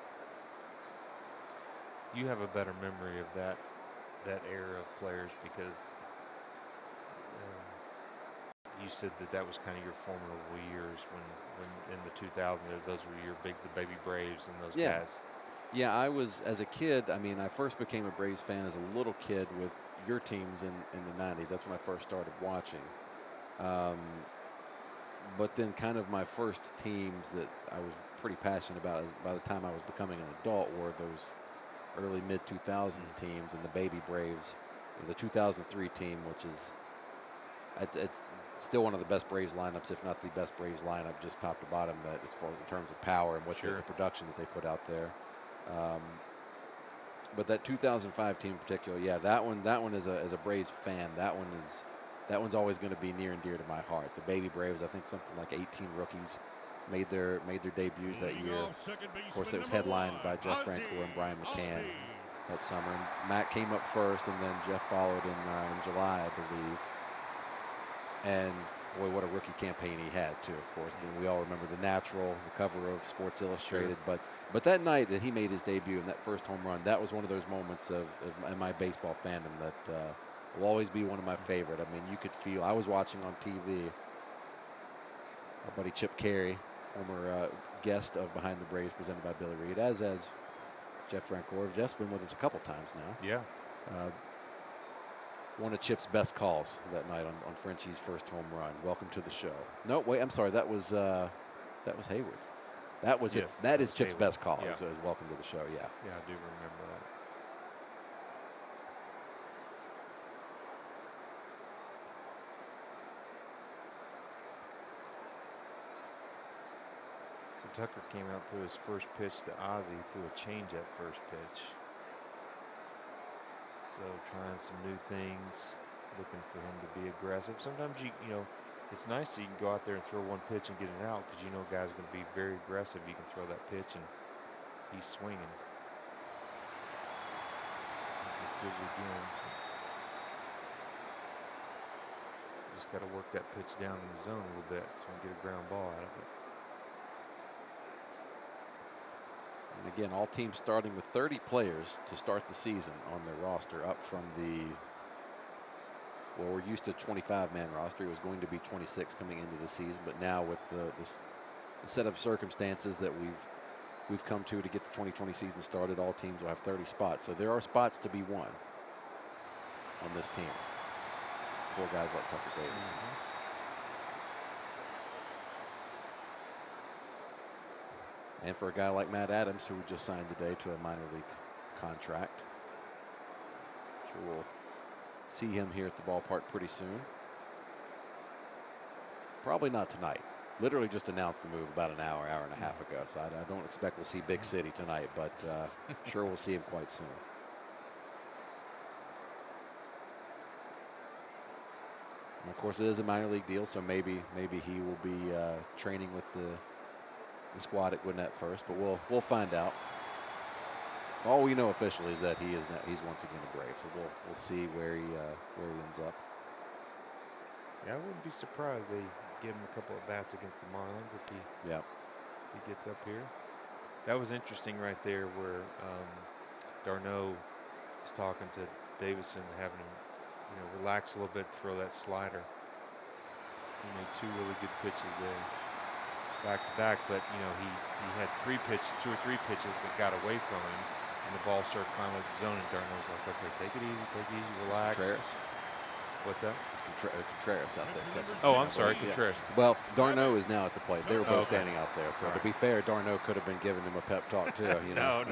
You have a better memory of that era of players because you said that was kind of your formidable years when in the 2000s, those were the baby Braves and those guys. Yeah, I was, as a kid, I mean, I first became a Braves fan as a little kid with your teams in the 90s. That's when I first started watching. But then kind of my first teams that I was pretty passionate about by the time I was becoming an adult were those early mid-2000s teams and the baby Braves. The 2003 team, which is it's still one of the best Braves lineups, if not the best Braves lineup, just top to bottom. That as far in terms of power and what the production that they put out there. But that 2005 team in particular, yeah, that one as a Braves fan, that one's always going to be near and dear to my heart. The baby Braves, I think something like 18 rookies made their debuts that year. Of course, it was headlined by Jeff Francoeur and Brian McCann that summer. And Matt came up first, and then Jeff followed in July, I believe. And boy, what a rookie campaign he had too. Of course, then we all remember the Natural, the cover of Sports Illustrated. But that night that he made his debut and that first home run, that was one of those moments of my baseball fandom that will always be one of my favorite. I mean, you could feel. I was watching on TV. Our buddy Chip Carey, former guest of Behind the Braves, presented by Billy Reed, as Jeff Francoeur. Jeff's been with us a couple times now. Yeah. One of Chip's best calls that night on Frenchie's first home run. Welcome to the show. No, wait, I'm sorry. That was Hayward. That was it. That is Chip's best call. Yeah. So welcome to the show. Yeah. Yeah, I do remember that. So Tucker came out through his first pitch to Ozzie, threw a changeup first pitch. So trying some new things, looking for him to be aggressive. Sometimes you know, it's nice that you can go out there and throw one pitch and get it out because you know guys are going to be very aggressive. You can throw that pitch and he's swinging. He just did it again. Just got to work that pitch down in the zone a little bit so we can get a ground ball out of it. And again, all teams starting with 30 players to start the season on their roster, up from we're used to 25-man roster. It was going to be 26 coming into the season, but now with this set of circumstances that we've come to get the 2020 season started, all teams will have 30 spots. So there are spots to be won on this team for guys like Tucker Davidson. And for a guy like Matt Adams, who just signed today to a minor league contract. Sure we'll see him here at the ballpark pretty soon. Probably not tonight. Literally just announced the move about an hour and a half ago. So I don't expect we'll see Big City tonight, but sure we'll see him quite soon. And of course, it is a minor league deal, so maybe he will be training with the squad at Gwinnett first, but we'll find out. All we know officially is that he's once again a Brave, so we'll see where he ends up. Yeah, I wouldn't be surprised they give him a couple of bats against the Marlins if he gets up here. That was interesting right there where Darno was talking to Davidson, having him relax a little bit, throw that slider. He made two really good pitches there, back to back. But he had two or three pitches that got away from him, and the ball started climbing up the zone. And Darno was like, "Okay, take it easy, relax." Contreras. What's that? Contreras out there. Oh, I'm sorry, Contreras. Well, Darno is now at the plate. They were both standing out there. So to be fair, Darno could have been giving him a pep talk too. No.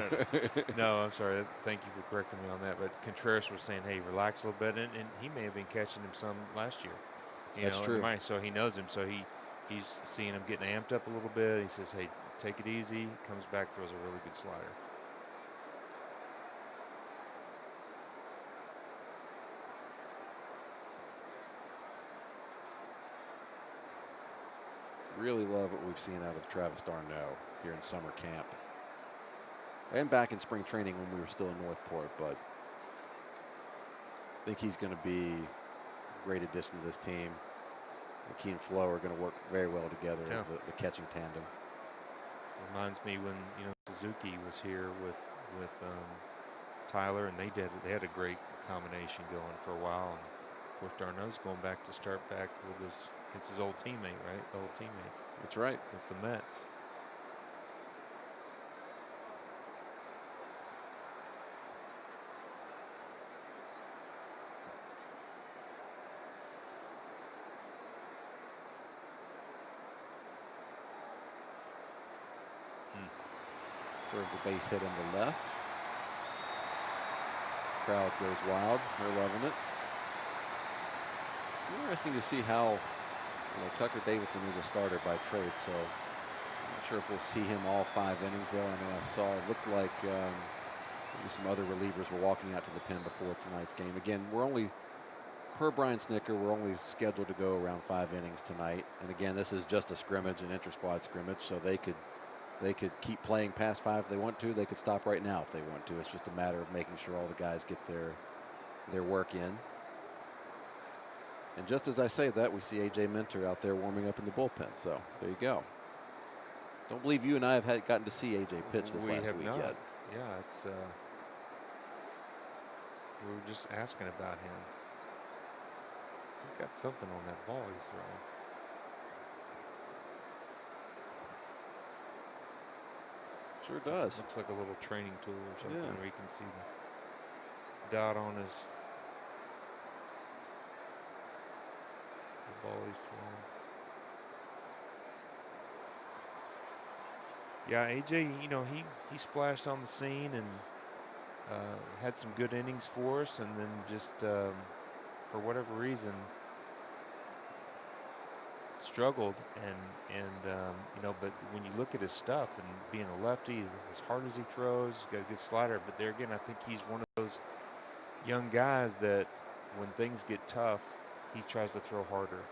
No, I'm sorry. Thank you for correcting me on that. But Contreras was saying, "Hey, relax a little bit," and he may have been catching him some last year. That's true. So he knows him. So he's seeing him getting amped up a little bit. He says, "Hey, take it easy." Comes back, throws a really good slider. Really love what we've seen out of Travis Darno here in summer camp and back in spring training when we were still in Northport. But I think he's going to be a great addition to this team. He and Flo are going to work very well together as the catching tandem. Reminds me when Suzuki was here with Tyler, and they had a great combination going for a while. And of course, Darno's going back to start back with against his old teammate, right? The old teammates. That's right. With the Mets. Throws the base hit on the left. Crowd goes wild. They're loving it. Interesting to see how Tucker Davidson is a starter by trade, so I'm not sure if we'll see him all 5 innings though. I know I saw it looked like maybe some other relievers were walking out to the pen before tonight's game. Again, we're only, per Brian Snicker, we're only scheduled to go around 5 innings tonight. And again, this is just a scrimmage, an inter-squad scrimmage, so they could keep playing past 5 if they want to. They could stop right now if they want to. It's just a matter of making sure all the guys get their work in. And just as I say that, we see A.J. Minter out there warming up in the bullpen. So there you go. Don't believe you and I have gotten to see A.J. pitch this last week yet. Yeah, it's we were just asking about him. He's got something on that ball he's throwing. Sure does. Looks like a little training tool or something where you can see the dot on the ball he's throwing. Yeah, AJ, he splashed on the scene and had some good innings for us, and then just for whatever reason struggled, but when you look at his stuff and being a lefty, as hard as he throws, he's got a good slider. But there again, I think he's one of those young guys that when things get tough, he tries to throw harder.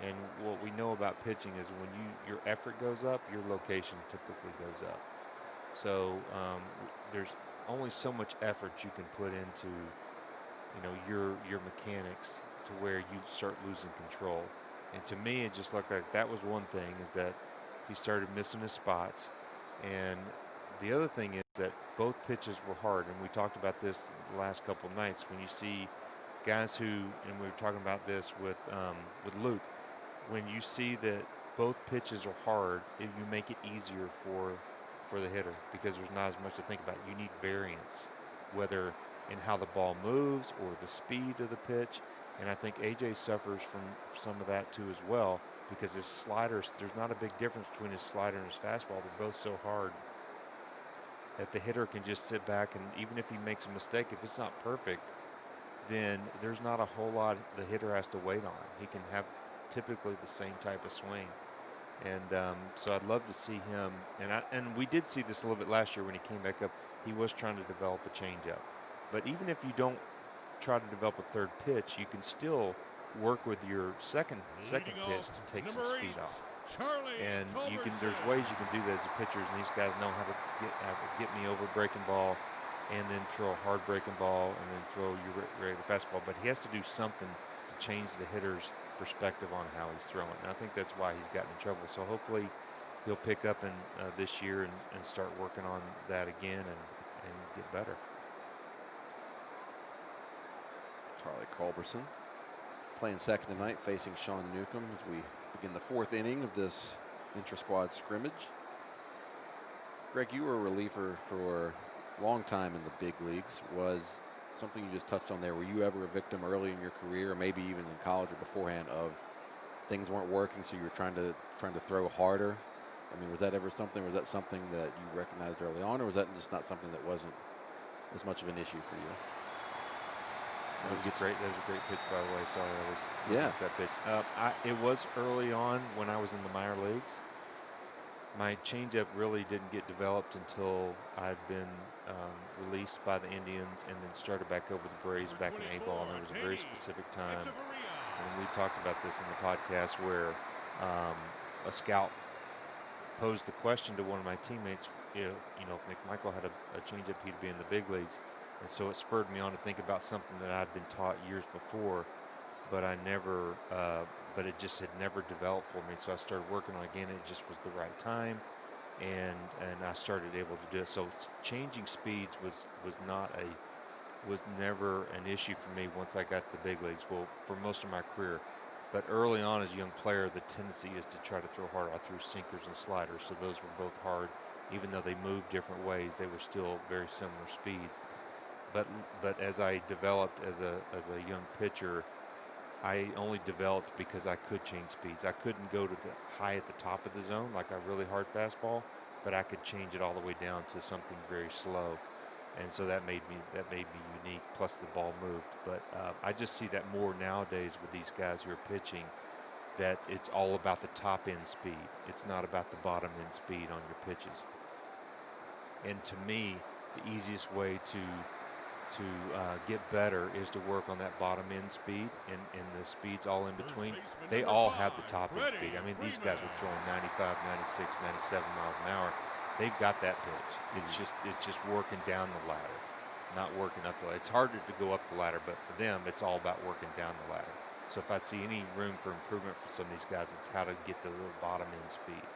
And what we know about pitching is when your effort goes up, your location typically goes up. So there's only so much effort you can put into your mechanics to where you start losing control. And to me, it just looked like that was one thing, is that he started missing his spots. And the other thing is that both pitches were hard. And we talked about this the last couple of nights when you see guys who, and we were talking about this with Luke, when you see that both pitches are hard, you make it easier for the hitter because there's not as much to think about. You need variance, whether in how the ball moves or the speed of the pitch. And I think A.J. suffers from some of that too as well, because his sliders, there's not a big difference between his slider and his fastball. They're both so hard that the hitter can just sit back, and even if he makes a mistake, if it's not perfect, then there's not a whole lot the hitter has to wait on. He can have typically the same type of swing. And so I'd love to see him. And we did see this a little bit last year when he came back up. He was trying to develop a changeup. But even if you don't try to develop a third pitch, you can still work with your second pitch to take some speed off. And there's ways you can do that as a pitcher, and these guys know how to get me over breaking ball, and then throw a hard breaking ball, and then throw your regular fastball. But he has to do something to change the hitter's perspective on how he's throwing. And I think that's why he's gotten in trouble. So hopefully he'll pick up in this year and start working on that again and get better. Charlie Culberson playing second tonight, facing Sean Newcomb as we begin the 4th inning of this intra-squad scrimmage. Greg, you were a reliever for a long time in the big leagues. Was something you just touched on there, were you ever a victim early in your career, or maybe even in college or beforehand, of things weren't working, so you were trying to throw harder? I mean, was that ever something? Was that something that you recognized early on, or was that just not something that wasn't as much of an issue for you? That was a great pitch, by the way. Sorry, I was that pitch. It was early on when I was in the minor leagues. My changeup really didn't get developed until I'd been released by the Indians and then started back over the Braves back in A-ball. And there was a very specific time, and we talked about this in the podcast, where a scout posed the question to one of my teammates, if McMichael had a changeup, he'd be in the big leagues. And so it spurred me on to think about something that I'd been taught years before, but I never, but it just had never developed for me. So I started working on it again. It just was the right time, and I started able to do it. So changing speeds was never an issue for me once I got to the big leagues. Well, for most of my career, but early on as a young player, the tendency is to try to throw harder. I threw sinkers and sliders, so those were both hard. Even though they moved different ways, they were still very similar speeds. But as I developed as a young pitcher, I only developed because I could change speeds. I couldn't go to the high at the top of the zone like a really hard fastball, but I could change it all the way down to something very slow. And so that made me unique. Plus the ball moved. But I just see that more nowadays with these guys who are pitching, that it's all about the top end speed. It's not about the bottom end speed on your pitches. And to me, the easiest way to get better is to work on that bottom end speed, and the speeds all in between. They all have the top end speed. I mean, these guys are throwing 95, 96, 97 miles an hour. They've got that pitch. It's just working down the ladder, not working up the ladder. It's harder to go up the ladder, but for them, it's all about working down the ladder. So if I see any room for improvement for some of these guys, it's how to get the little bottom end speed.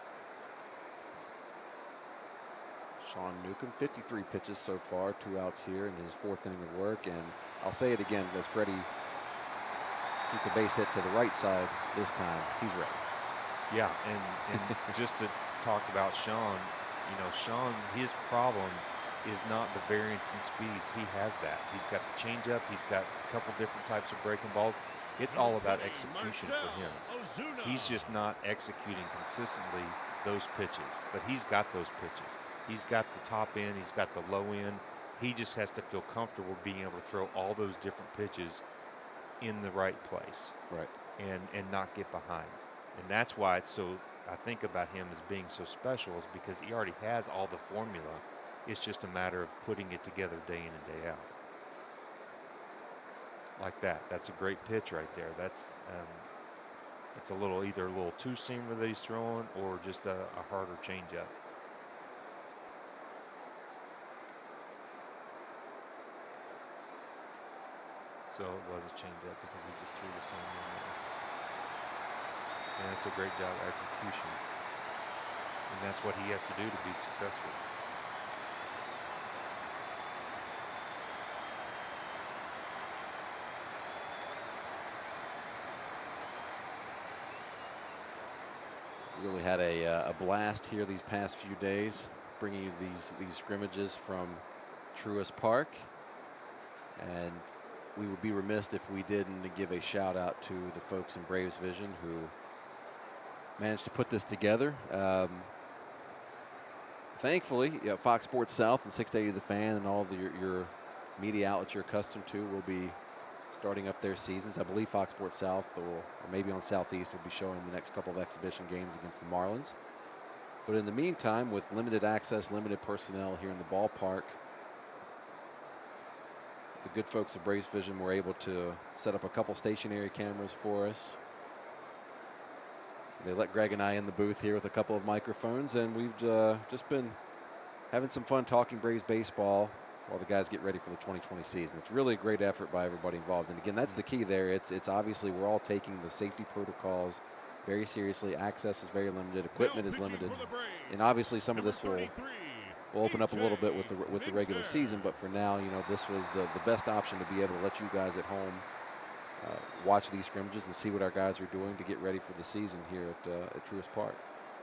Sean Newcomb, 53 pitches so far, 2 outs here in his 4th inning of work. And I'll say it again, as Freddie gets a base hit to the right side this time, he's ready. Yeah, and just to talk about Sean, Sean, his problem is not the variance in speeds. He has that. He's got the changeup. He's got a couple different types of breaking balls. It's all about execution for him. He's just not executing consistently those pitches, but he's got those pitches. He's got the top end. He's got the low end. He just has to feel comfortable being able to throw all those different pitches in the right place. Right. And not get behind. And that's why it's so, I think about him as being so special, is because he already has all the formula. It's just a matter of putting it together day in and day out. Like that. That's a great pitch right there. That's it's either a little two-seamer that he's throwing or just a harder changeup. So it was a changeup because he just threw the same one there. And that's a great job of execution. And that's what he has to do to be successful. Really had a blast here these past few days, bringing you these scrimmages from Truist Park. And we would be remiss if we didn't give a shout out to the folks in Braves Vision who managed to put this together. Thankfully, Fox Sports South and 680 The Fan and all your media outlets you're accustomed to will be starting up their seasons. I believe Fox Sports South or maybe on Southeast will be showing the next couple of exhibition games against the Marlins. But in the meantime, with limited access, limited personnel here in the ballpark, the good folks at Braves Vision were able to set up a couple stationary cameras for us. They let Greg and I in the booth here with a couple of microphones, and we've just been having some fun talking Braves baseball while the guys get ready for the 2020 season. It's really a great effort by everybody involved. And again, that's the key there. It's obviously we're all taking the safety protocols very seriously. Access is very limited. Equipment is limited. And obviously some of this will open up a little bit with the regular season. But for now, this was the best option to be able to let you guys at home watch these scrimmages and see what our guys are doing to get ready for the season here at Truist Park.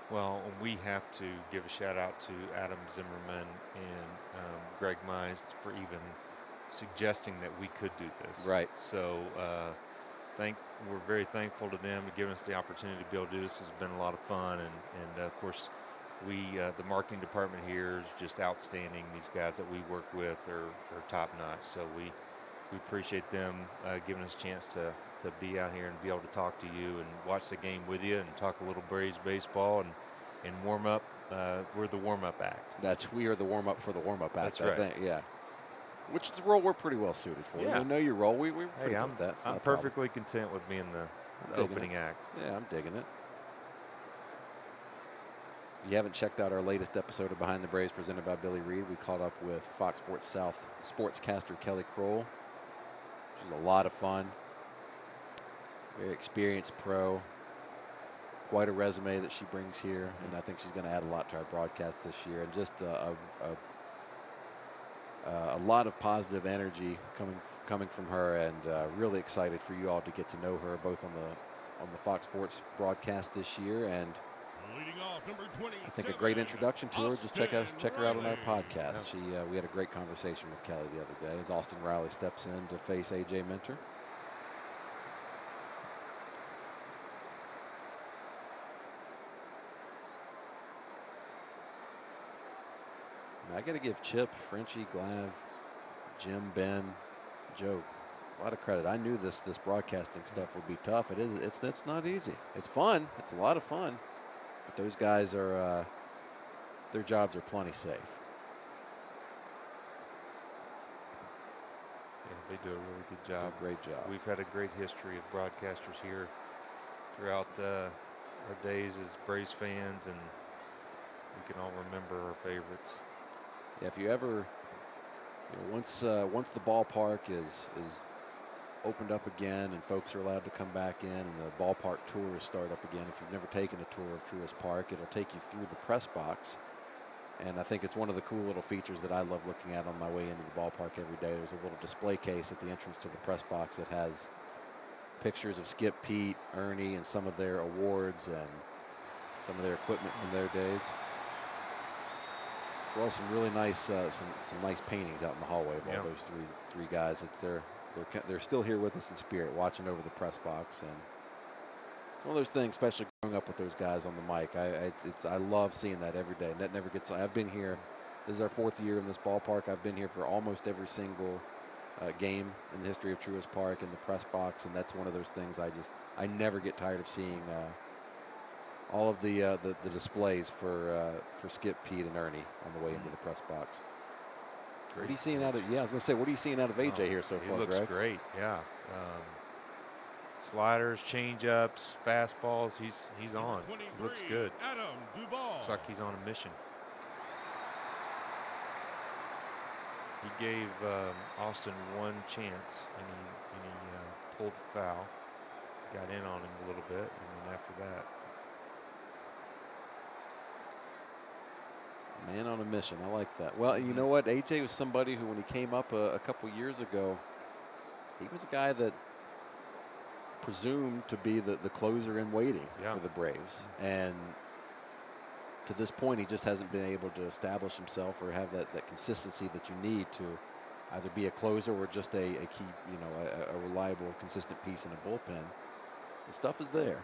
Well, we have to give a shout out to Adam Zimmerman and Greg Meist for even suggesting that we could do this. Right. So we're very thankful to them to give us the opportunity to be able to do this. It's been a lot of fun, and of course, the marketing department here is just outstanding. These guys that we work with are top notch. So we appreciate them giving us a chance to be out here and be able to talk to you and watch the game with you and talk a little Braves baseball and warm up. We're the warm-up act. We are the warm-up for the warm-up act. That's right. I think, yeah. Which is the role we're pretty well suited for. Yeah. You know your role. We're pretty hey, good at that. I'm perfectly content with being the opening act. Yeah, I'm digging it. If you haven't checked out our latest episode of Behind the Braves presented by Billy Reed, we caught up with Fox Sports South sportscaster Kelly Kroll. It was a lot of fun. Very experienced pro. Quite a resume that she brings here, and I think she's going to add a lot to our broadcast this year. And just a lot of positive energy coming from her, and really excited for you all to get to know her both on the Fox Sports broadcast this year, and Leading off, number 27, I think a great introduction to her. Just check her out on our podcast. Yeah. We had a great conversation with Kelly the other day as Austin Riley steps in to face AJ Minter. And I got to give Chip, Frenchie, Glav, Jim, Ben, Joe a lot of credit. I knew this broadcasting stuff would be tough. It's not easy. It's fun. It's a lot of fun. But those guys are their jobs are plenty safe. Yeah, they do a really good job. Great job. We've had a great history of broadcasters here throughout our days as Braves fans, and we can all remember our favorites. Yeah, if you ever, once the ballpark is opened up again and folks are allowed to come back in and the ballpark tours start up again, if you've never taken a tour of Truist Park, it'll take you through the press box. And I think it's one of the cool little features that I love looking at on my way into the ballpark every day. There's a little display case at the entrance to the press box that has pictures of Skip, Pete, Ernie, and some of their awards and some of their equipment from their days. Well, some really nice, some nice paintings out in the hallway of all those three guys. They're still here with us in spirit, watching over the press box, and it's one of those things, especially growing up with those guys on the mic. I love seeing that every day. And that never gets. I've been here. This is our 4th year in this ballpark. I've been here for almost every single game in the history of Truist Park in the press box, and that's one of those things I never get tired of seeing. All of the displays for Skip, Pete, and Ernie on the way into the press box. Great. What are you seeing out of? Yeah, I was gonna say, what are you seeing out of AJ here so far, Greg? He looks great. Yeah. Sliders, changeups, fastballs. He's on. He looks good. Duvall. Looks like he's on a mission. He gave Austin one chance, and he pulled the foul. Got in on him a little bit, and then after that. Man on a mission. I like that. Well, you know what? AJ was somebody who, when he came up a couple years ago, he was a guy that presumed to be the closer in waiting for the Braves. And to this point, he just hasn't been able to establish himself or have that consistency that you need to either be a closer or just a key, a reliable, consistent piece in a bullpen. The stuff is there.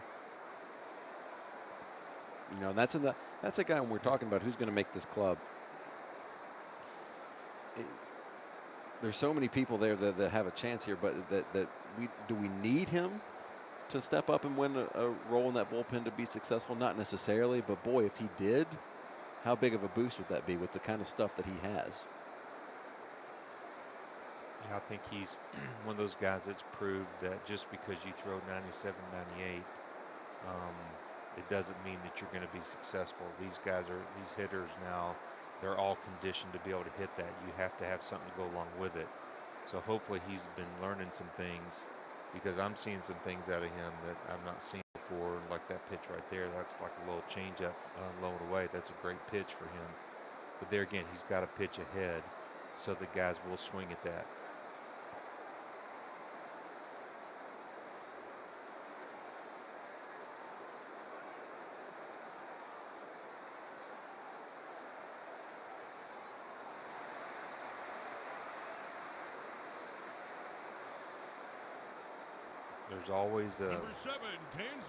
And that's a guy when we're talking about who's going to make this club. There's so many people there that have a chance here, but do we need him to step up and win a role in that bullpen to be successful? Not necessarily, but boy, if he did, how big of a boost would that be with the kind of stuff that he has? Yeah, I think he's one of those guys that's proved that just because you throw 97, 98, it doesn't mean that you're going to be successful. These hitters now, they're all conditioned to be able to hit that. You have to have something to go along with it. So hopefully he's been learning some things, because I'm seeing some things out of him that I've not seen before, like that pitch right there. That's like a little changeup low and away. That's a great pitch for him. But there again, he's got to pitch ahead so the guys will swing at that.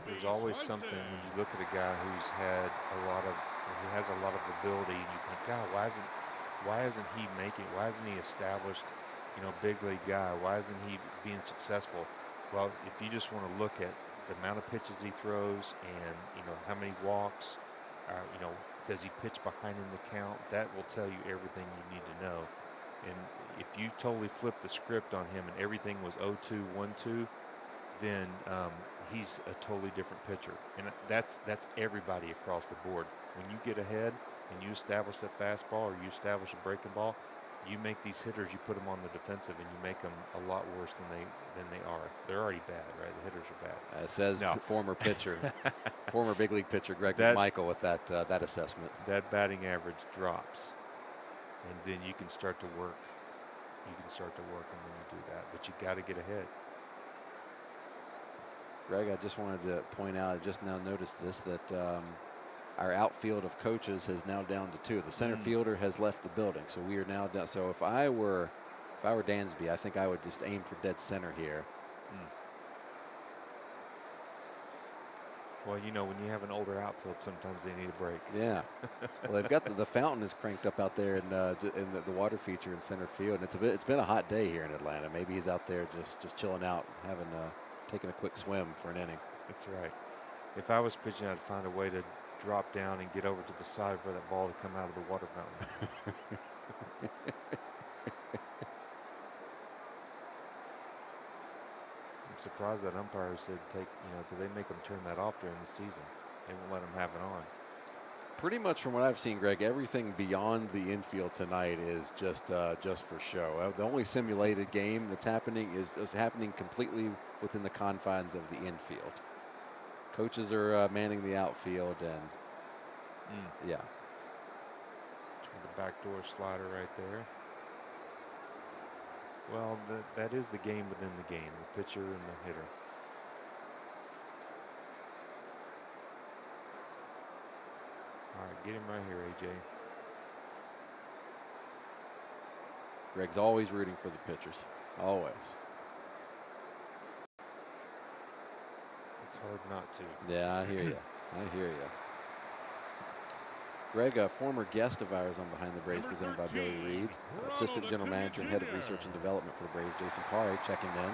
There's always something when you look at a guy who has a lot of ability, and you think, God, why isn't he established, big league guy? Why isn't he being successful? Well, if you just want to look at the amount of pitches he throws and how many walks, does he pitch behind in the count? That will tell you everything you need to know. And if you totally flip the script on him and everything was 0-2, 1-2. Then he's a totally different pitcher. And that's everybody across the board. When you get ahead and you establish that fastball or you establish a breaking ball, you make these hitters, you put them on the defensive, and you make them a lot worse than they are. They're already bad, right? The hitters are bad. Says former pitcher, former big league pitcher Greg McMichael with that assessment. That batting average drops, and then you can start to work. You can start to work them when you do that, but you got to get ahead. Greg, I just wanted to point out, I just now noticed this, that our outfield of coaches is now down to 2. The center fielder has left the building, so we are now down. So if I were Dansby, I think I would just aim for dead center here. Well, you know, when you have an older outfield, sometimes they need a break. Yeah. Well, they've got the fountain is cranked up out there in the water feature in center field. And it's been a hot day here in Atlanta. Maybe he's out there just chilling out, taking a quick swim for an inning. That's right. If I was pitching, I'd find a way to drop down and get over to the side for that ball to come out of the water fountain. I'm surprised that umpire said because they make them turn that off during the season. They won't let them have it on. Pretty much from what I've seen, Greg, everything beyond the infield tonight is just for show. The only simulated game that's happening is happening completely within the confines of the infield. Coaches are manning the outfield, and yeah. The backdoor slider right there. Well, that is the game within the game, the pitcher and the hitter. All right, get him right here, AJ. Greg's always rooting for the pitchers, always. It's hard not to. Yeah, I hear you. I hear you. Greg, a former guest of ours on Behind the Braves, presented by Billy Reed, Assistant General Manager and Head of Research and Development for the Braves, Jason Parry, checking in.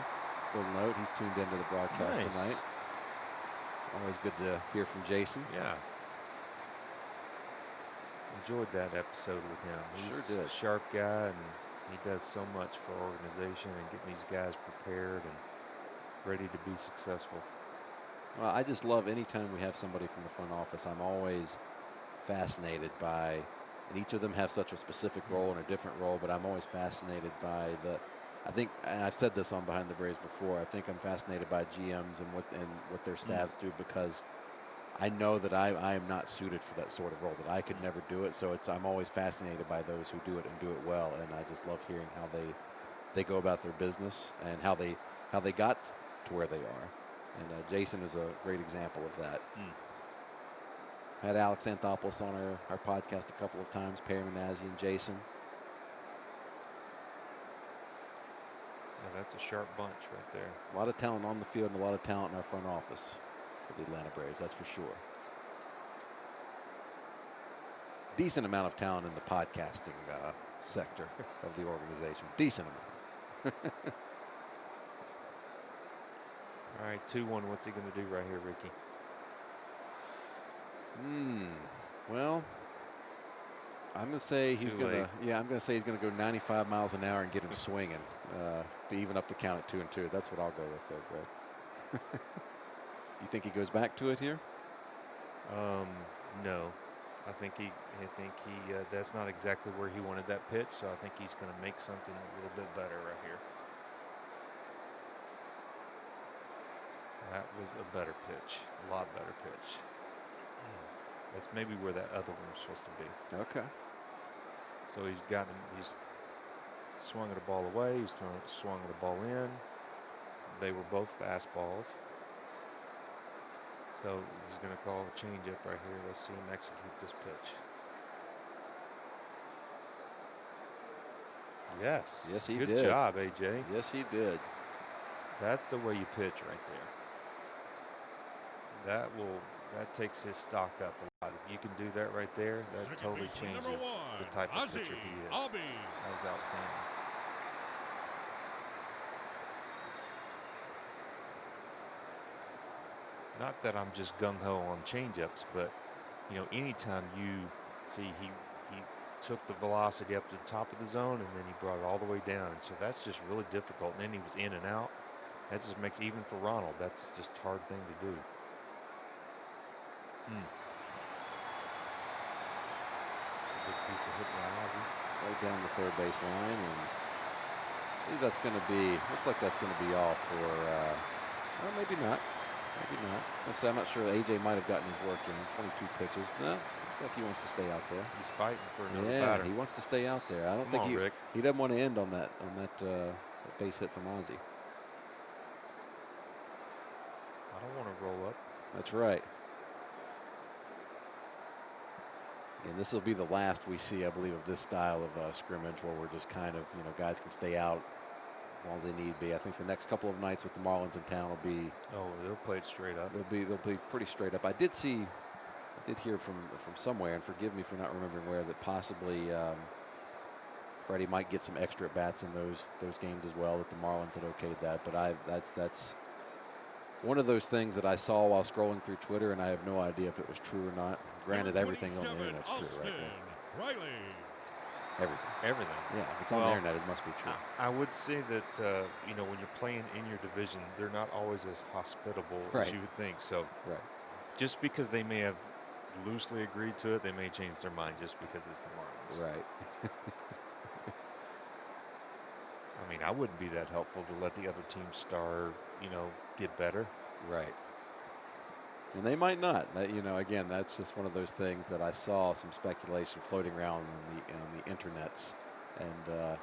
Little note, he's tuned into the broadcast tonight. Always good to hear from Jason. Yeah. Enjoyed that episode with him. He's a sharp guy, and he does so much for our organization and getting these guys prepared and ready to be successful. Well, I just love anytime we have somebody from the front office. I'm always fascinated by, and each of them have such a specific role and a different role, but I'm always fascinated by I think, and I've said this on Behind the Braves before, I think I'm fascinated by GMs and what their staffs do, because I know that I am not suited for that sort of role, that I could never do it. So I'm always fascinated by those who do it and do it well, and I just love hearing how they go about their business and how they got to where they are. And Jason is a great example of that. Had Alex Anthopoulos on our podcast a couple of times, Perry Manazzi and Jason. Yeah, that's a sharp bunch right there. A lot of talent on the field and a lot of talent in our front office for the Atlanta Braves, that's for sure. Decent amount of talent in the podcasting sector of the organization. Decent amount. All right, 2-1. What's he going to do right here, Ricky? Well, I'm going to say he's going to. Yeah, I'm going to say he's going to go 95 miles an hour and get him swinging to even up the count at 2-2. That's what I'll go with, though, Greg. You think he goes back to it here? No. I think he that's not exactly where he wanted that pitch, so I think he's going to make something a little bit better right here. That was a better pitch, a lot better pitch. That's maybe where that other one was supposed to be. Okay. So he's swung at a ball away, he's swung at a ball in. They were both fastballs. So he's going to call a changeup right here. Let's see him execute this pitch. Yes. Yes, he did. Good job, AJ. Yes, he did. That's the way you pitch right there. That takes his stock up a lot. If you can do that right there, that totally changes the type of pitcher he is. That was outstanding. Not that I'm just gung-ho on changeups, but, you know, anytime you see he took the velocity up to the top of the zone and then he brought it all the way down. And so that's just really difficult. And then he was in and out. That just makes, even for Ronald, that's just a hard thing to do. Big piece of hit by Ozzie. Right down the third base line, and I believe that's going to be, looks like that's going to be all for, well, maybe not. Maybe not. I'm not sure. AJ might have gotten his work in. 22 pitches. No, looks like he wants to stay out there. He's fighting for another Yeah, batter. he wants to stay out there. I don't Come think on, Rick. he doesn't want to end on that base hit from Ozzie. I don't want to roll up. That's right. And this will be the last we see, I believe, of this style of scrimmage, where we're just kind of, guys can stay out as long as they need be. I think the next couple of nights with the Marlins in town will be. Oh, they'll play it straight up. They'll be pretty straight up. I did hear from somewhere, and forgive me for not remembering where, that possibly Freddie might get some extra at bats in those games as well. That the Marlins had okayed that, but that's one of those things that I saw while scrolling through Twitter, and I have no idea if it was true or not. Granted, everything on the internet's true, right? Riley. Everything. Yeah, if it's on the internet, it must be true. I would say that when you're playing in your division, they're not always as hospitable as you would think. So, just because they may have loosely agreed to it, they may change their mind just because it's the Marlins. Right. I mean, I wouldn't be that helpful to let the other team's star, get better. Right. And they might not. Again, that's just one of those things that I saw some speculation floating around on the internets, and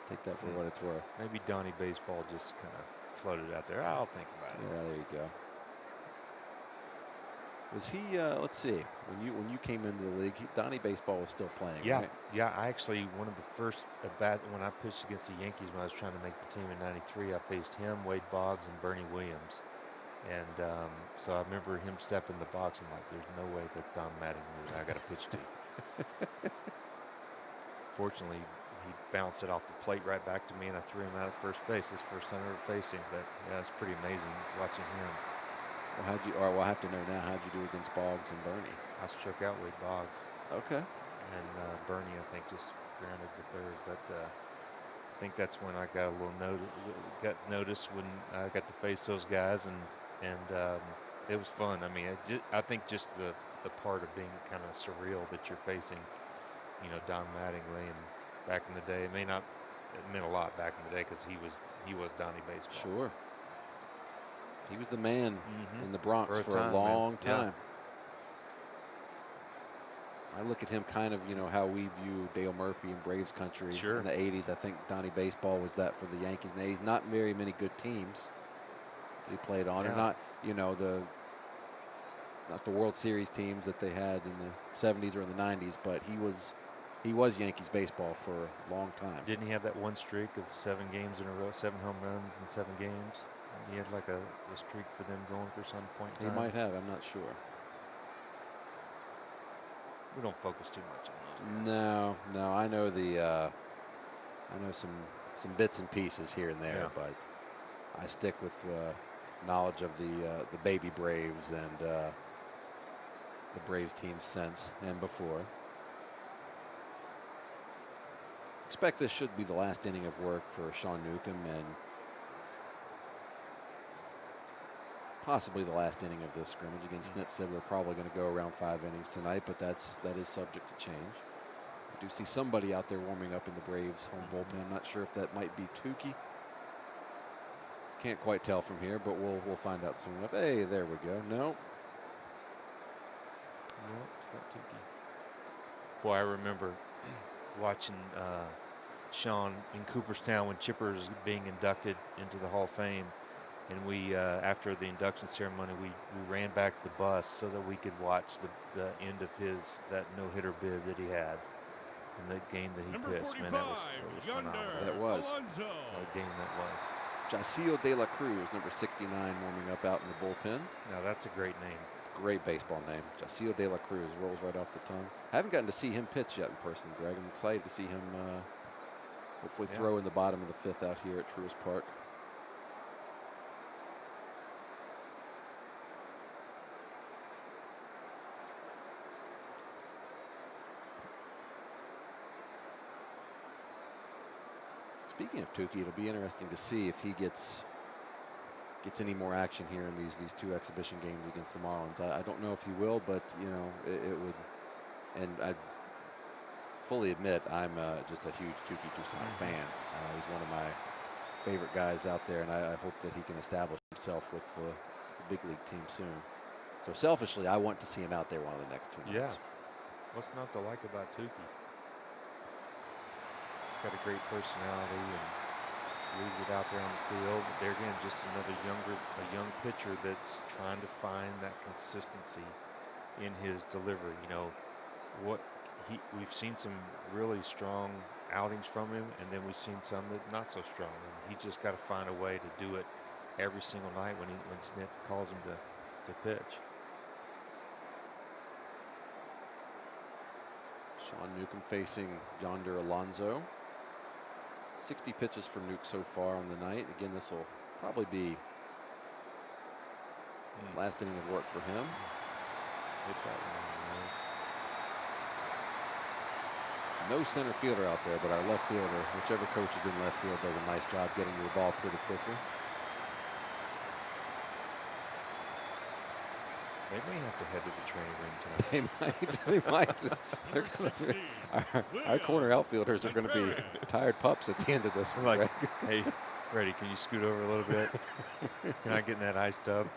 take that for what it's worth. Maybe Donnie Baseball just kind of floated out there. I'll think about it. Yeah, there you go. Was he? Let's see. When you came into the league, Donnie Baseball was still playing. Yeah, right? yeah. I actually, one of the first at bats when I pitched against the Yankees when I was trying to make the team in '93, I faced him, Wade Boggs, and Bernie Williams. And so I remember him stepping in the box. I'm like, "There's no way that's Don Mattingly I got to pitch to." Fortunately, he bounced it off the plate right back to me, and I threw him out at first base. His first time ever facing. But yeah, it's pretty amazing watching him. Well, I have to know now. How'd you do against Boggs and Bernie? I struck out Wade Boggs. Okay. And Bernie, I think, just grounded the third. But I think that's when I got a little notice when I got to face those guys, and it was fun. I mean, I think just the part of being kind of surreal that you're facing, Don Mattingly, and back in the day, it meant a lot back in the day because he was Donnie Baseball. Sure. He was the man in the Bronx for a long time. Yeah. I look at him kind of, how we view Dale Murphy in Braves country in the 80s. I think Donnie Baseball was that for the Yankees in the 80s. Not very many good teams that he played on, and not, not the World Series teams that they had in the 70s or in the 90s, but he was Yankees baseball for a long time. Didn't he have that one streak of 7 games in a row, 7 home runs in 7 games? He had like a streak for them going for some point in time. He might have. I'm not sure. We don't focus too much on those. No. I know some bits and pieces here and there, but I stick with knowledge of the baby Braves and the Braves team since and before. Expect this should be the last inning of work for Sean Newcomb, and possibly the last inning of this scrimmage. Again, Snit said we're probably going to go around 5 innings tonight, but that is subject to change. I do see somebody out there warming up in the Braves home bullpen. I'm not sure if that might be Tukey. Can't quite tell from here, but we'll find out soon enough. Hey, there we go. Nope, it's not Tukey. Boy, I remember watching Sean in Cooperstown when Chipper was being inducted into the Hall of Fame. And we, after the induction ceremony, we ran back to the bus so that we could watch the end of that no-hitter bid that he had in the game that he Number pitched. 45, Man, that was phenomenal. That was. Alonso. What a game that was. Jacio De La Cruz, number 69, warming up out in the bullpen. Now, that's a great name. Great baseball name. Jacio De La Cruz rolls right off the tongue. I haven't gotten to see him pitch yet in person, Greg. I'm excited to see him hopefully throw in the bottom of the 5th out here at Truist Park. Speaking of Tukey, it'll be interesting to see if he gets gets any more action here in these 2 exhibition games against the Marlins. I don't know if he will, but you know it would. And I fully admit I'm just a huge Touki Toussaint fan. He's one of my favorite guys out there, and I hope that he can establish himself with the big league team soon. So selfishly, I want to see him out there one of the next 2 nights. Yeah. What's not to like about Touki? Got a great personality and leaves it out there on the field. But there again, just a young pitcher that's trying to find that consistency in his delivery. You know, we've seen some really strong outings from him, and then we've seen some that not so strong. And he just got to find a way to do it every single night when Snit calls him to pitch. Sean Newcomb facing Yonder Alonso. 60 pitches for Nuke so far on the night. Again, this will probably be last inning of work for him. Hit that one, no center fielder out there, but our left fielder, whichever coach is in left field, does a nice job getting to the ball pretty quickly. They may have to head to the training room tonight. They might. Our corner outfielders are going to be tired pups at the end of this one. Like, hey, Freddie, can you scoot over a little bit? Can I get in that ice tub?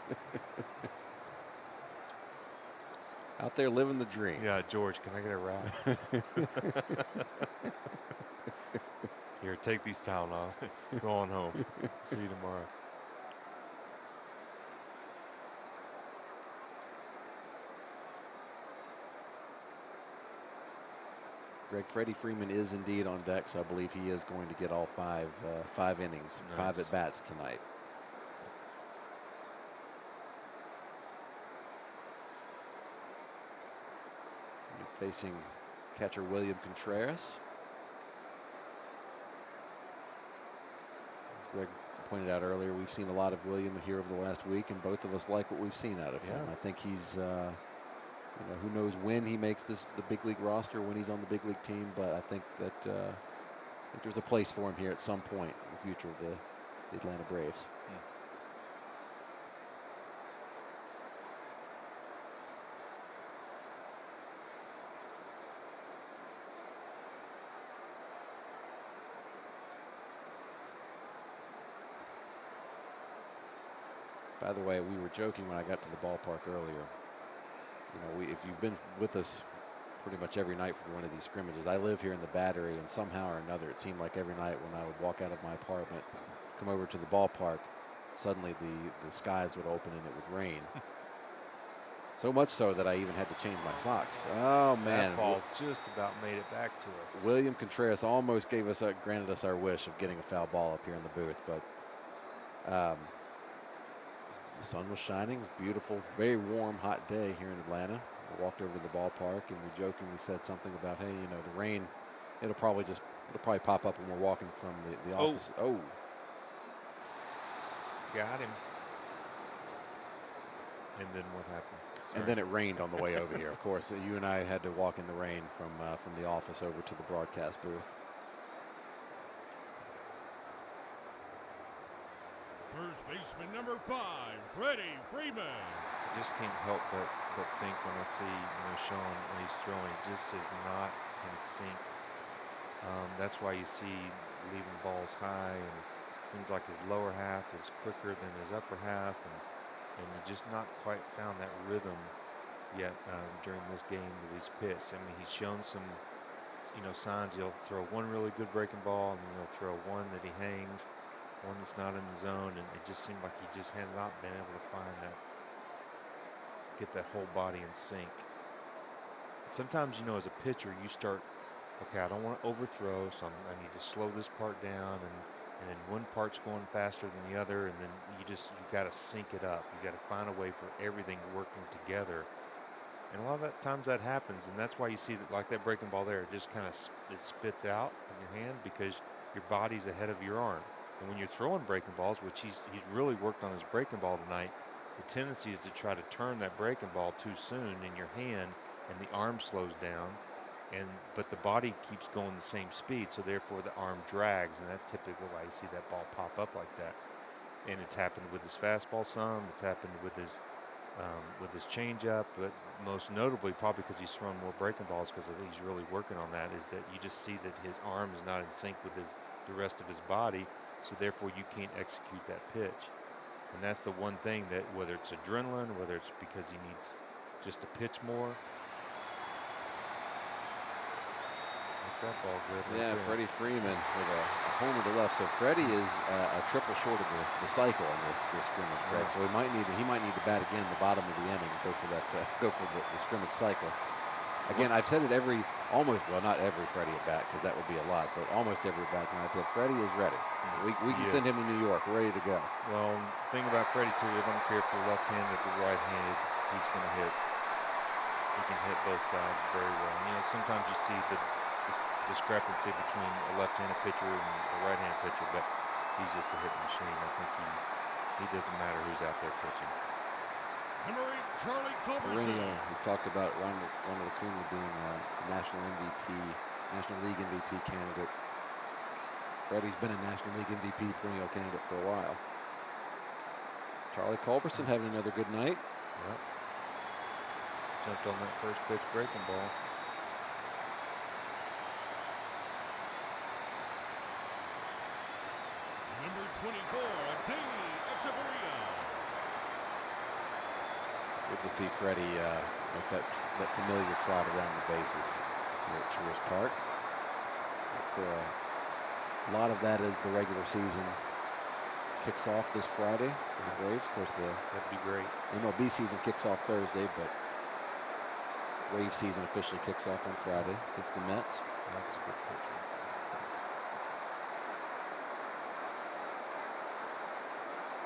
Out there living the dream. Yeah, George, can I get a wrap? Here, take these towels off. Go on home. See you tomorrow. Greg, Freddie Freeman is indeed on deck, so I believe he is going to get all five innings, Nice. 5 at-bats tonight. Facing catcher William Contreras. As Greg pointed out earlier, we've seen a lot of William here over the last week, and both of us like what we've seen out of him. I think he's, you know, who knows when he makes the big league roster, when he's on the big league team, but I think that I think there's a place for him here at some point in the future of the Atlanta Braves. By the way, we were joking when I got to the ballpark earlier. You know, if you've been with us pretty much every night for one of these scrimmages, I live here in the Battery, and somehow or another, it seemed like every night when I would walk out of my apartment, come over to the ballpark, suddenly the skies would open and it would rain. So much so that I even had to change my socks. Oh, man. That ball just about made it back to us. William Contreras almost granted us our wish of getting a foul ball up here in the booth, but the sun was shining. It was beautiful, very warm, hot day here in Atlanta. I walked over to the ballpark and we jokingly said something about, hey, you know, the rain, it'll probably pop up when we're walking from the office. Oh. Got him. And then what happened? Sorry. And then it rained on the way over here. Of course, you and I had to walk in the rain from the office over to the broadcast booth. First baseman number 5, Freddie Freeman. I just can't help but think when I see, you know, Sean when he's throwing, just is not in sync. That's why you see leaving balls high, and it seems like his lower half is quicker than his upper half, and he just not quite found that rhythm yet during this game that he's pitched. I mean, he's shown some, you know, signs. He'll throw one really good breaking ball, and then he'll throw one that he hangs, one that's not in the zone, and it just seemed like he just had not been able to find that, get that whole body in sync. And sometimes, you know, as a pitcher, you start, okay, I don't want to overthrow, so I need to slow this part down, and then one part's going faster than the other, and then you got to sync it up. You got to find a way for everything working together. And a lot of times that happens, and that's why you see that, like that breaking ball there, it just kind of it spits out in your hand because your body's ahead of your arm. And when you're throwing breaking balls, which he's really worked on his breaking ball tonight, the tendency is to try to turn that breaking ball too soon in your hand, and the arm slows down, but the body keeps going the same speed, so therefore the arm drags, and that's typically why you see that ball pop up like that. and it's happened with his fastball some. It's happened with his changeup, but most notably, probably because he's thrown more breaking balls, because I think he's really working on that, is that you just see that his arm is not in sync with the rest of his body, so therefore you can't execute that pitch. And that's the one thing that, whether it's adrenaline, whether it's because he needs just to pitch more. That ball good. Yeah, Freddie Freeman with a homer to left. So Freddie is a triple short of the cycle in this scrimmage, Greg. So he might need to bat again the bottom of the inning, go for the scrimmage cycle. Again, I've said it not every Freddie at bat, because that would be a lot, but almost every bat. And I said Freddie is ready. We can send him to New York. We're ready to go. Well, the thing about Freddie too, I don't care if they're left-handed or right-handed, he's going to hit. He can hit both sides very well. You know, sometimes you see the discrepancy between a left-handed pitcher and a right-handed pitcher, but he's just a hitting machine. I think he doesn't matter who's out there pitching. Number 8, Charlie Culberson. We talked about Ronald Acuna being a National League MVP candidate. Freddie's been a National League MVP perennial candidate for a while. Charlie Culberson having another good night. Yep. Jumped on that first pitch breaking ball. Number 24, Danny Echeverria. Good to see Freddie make that familiar trot around the bases here at Truist Park. For a lot of that is the regular season kicks off this Friday for the Braves. Of course, That'd be great. MLB season kicks off Thursday, but Braves season officially kicks off on Friday against the Mets. That's a good pitch.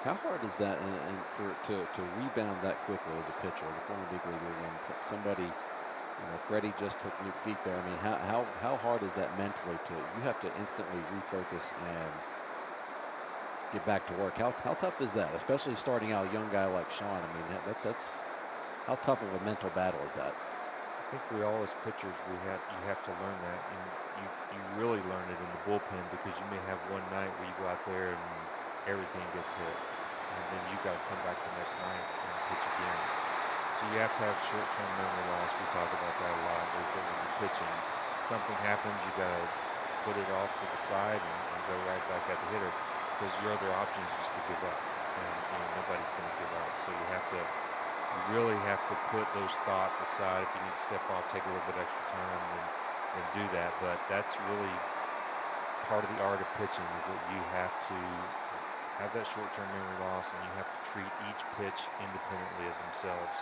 How hard is that, to rebound that quickly as a pitcher, as a former big leaguer, when somebody, Freddie just took Nick Beat there. I mean, how hard is that mentally? You have to instantly refocus and get back to work. How tough is that, especially starting out a young guy like Sean? I mean, that's how tough of a mental battle is that? I think we all as pitchers, you have to learn that, and you really learn it in the bullpen, because you may have one night where you go out there and everything gets hit, and then you got to come back the next night and pitch again. So you have to have short-term memory loss. We talk about that a lot. Is that when you're pitching, something happens, you got to put it off to the side and go right back at the hitter, because your other option is just to give up, and nobody's going to give up. So you really have to put those thoughts aside. If you need to step off, take a little bit extra time and do that. But that's really part of the art of pitching, is that you have to have that short-term memory loss, and you have to treat each pitch independently of themselves.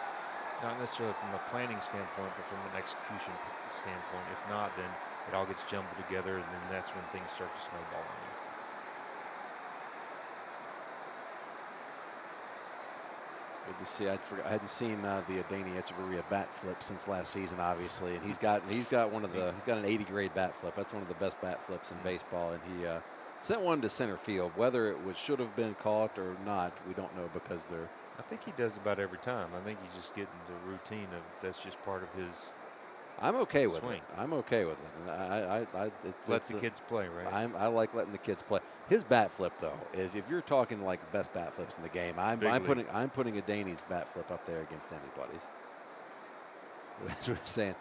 Not necessarily from a planning standpoint, but from an execution standpoint. If not, then it all gets jumbled together, and then that's when things start to snowball on you. Good to see. I hadn't seen the Danny Echeverria bat flip since last season, obviously, and he's got an 80 grade bat flip. That's one of the best bat flips in baseball, and he sent one to center field. Whether it should have been caught or not, we don't know, because I think he does about every time. I think he's just getting the routine of that's just part of his. I'm okay with swing. it. I'm okay with it. Let the kids play, right? I like letting the kids play. His bat flip, though, if you're talking like best bat flips in the game, I'm putting a Danny's bat flip up there against anybody's. As we're saying,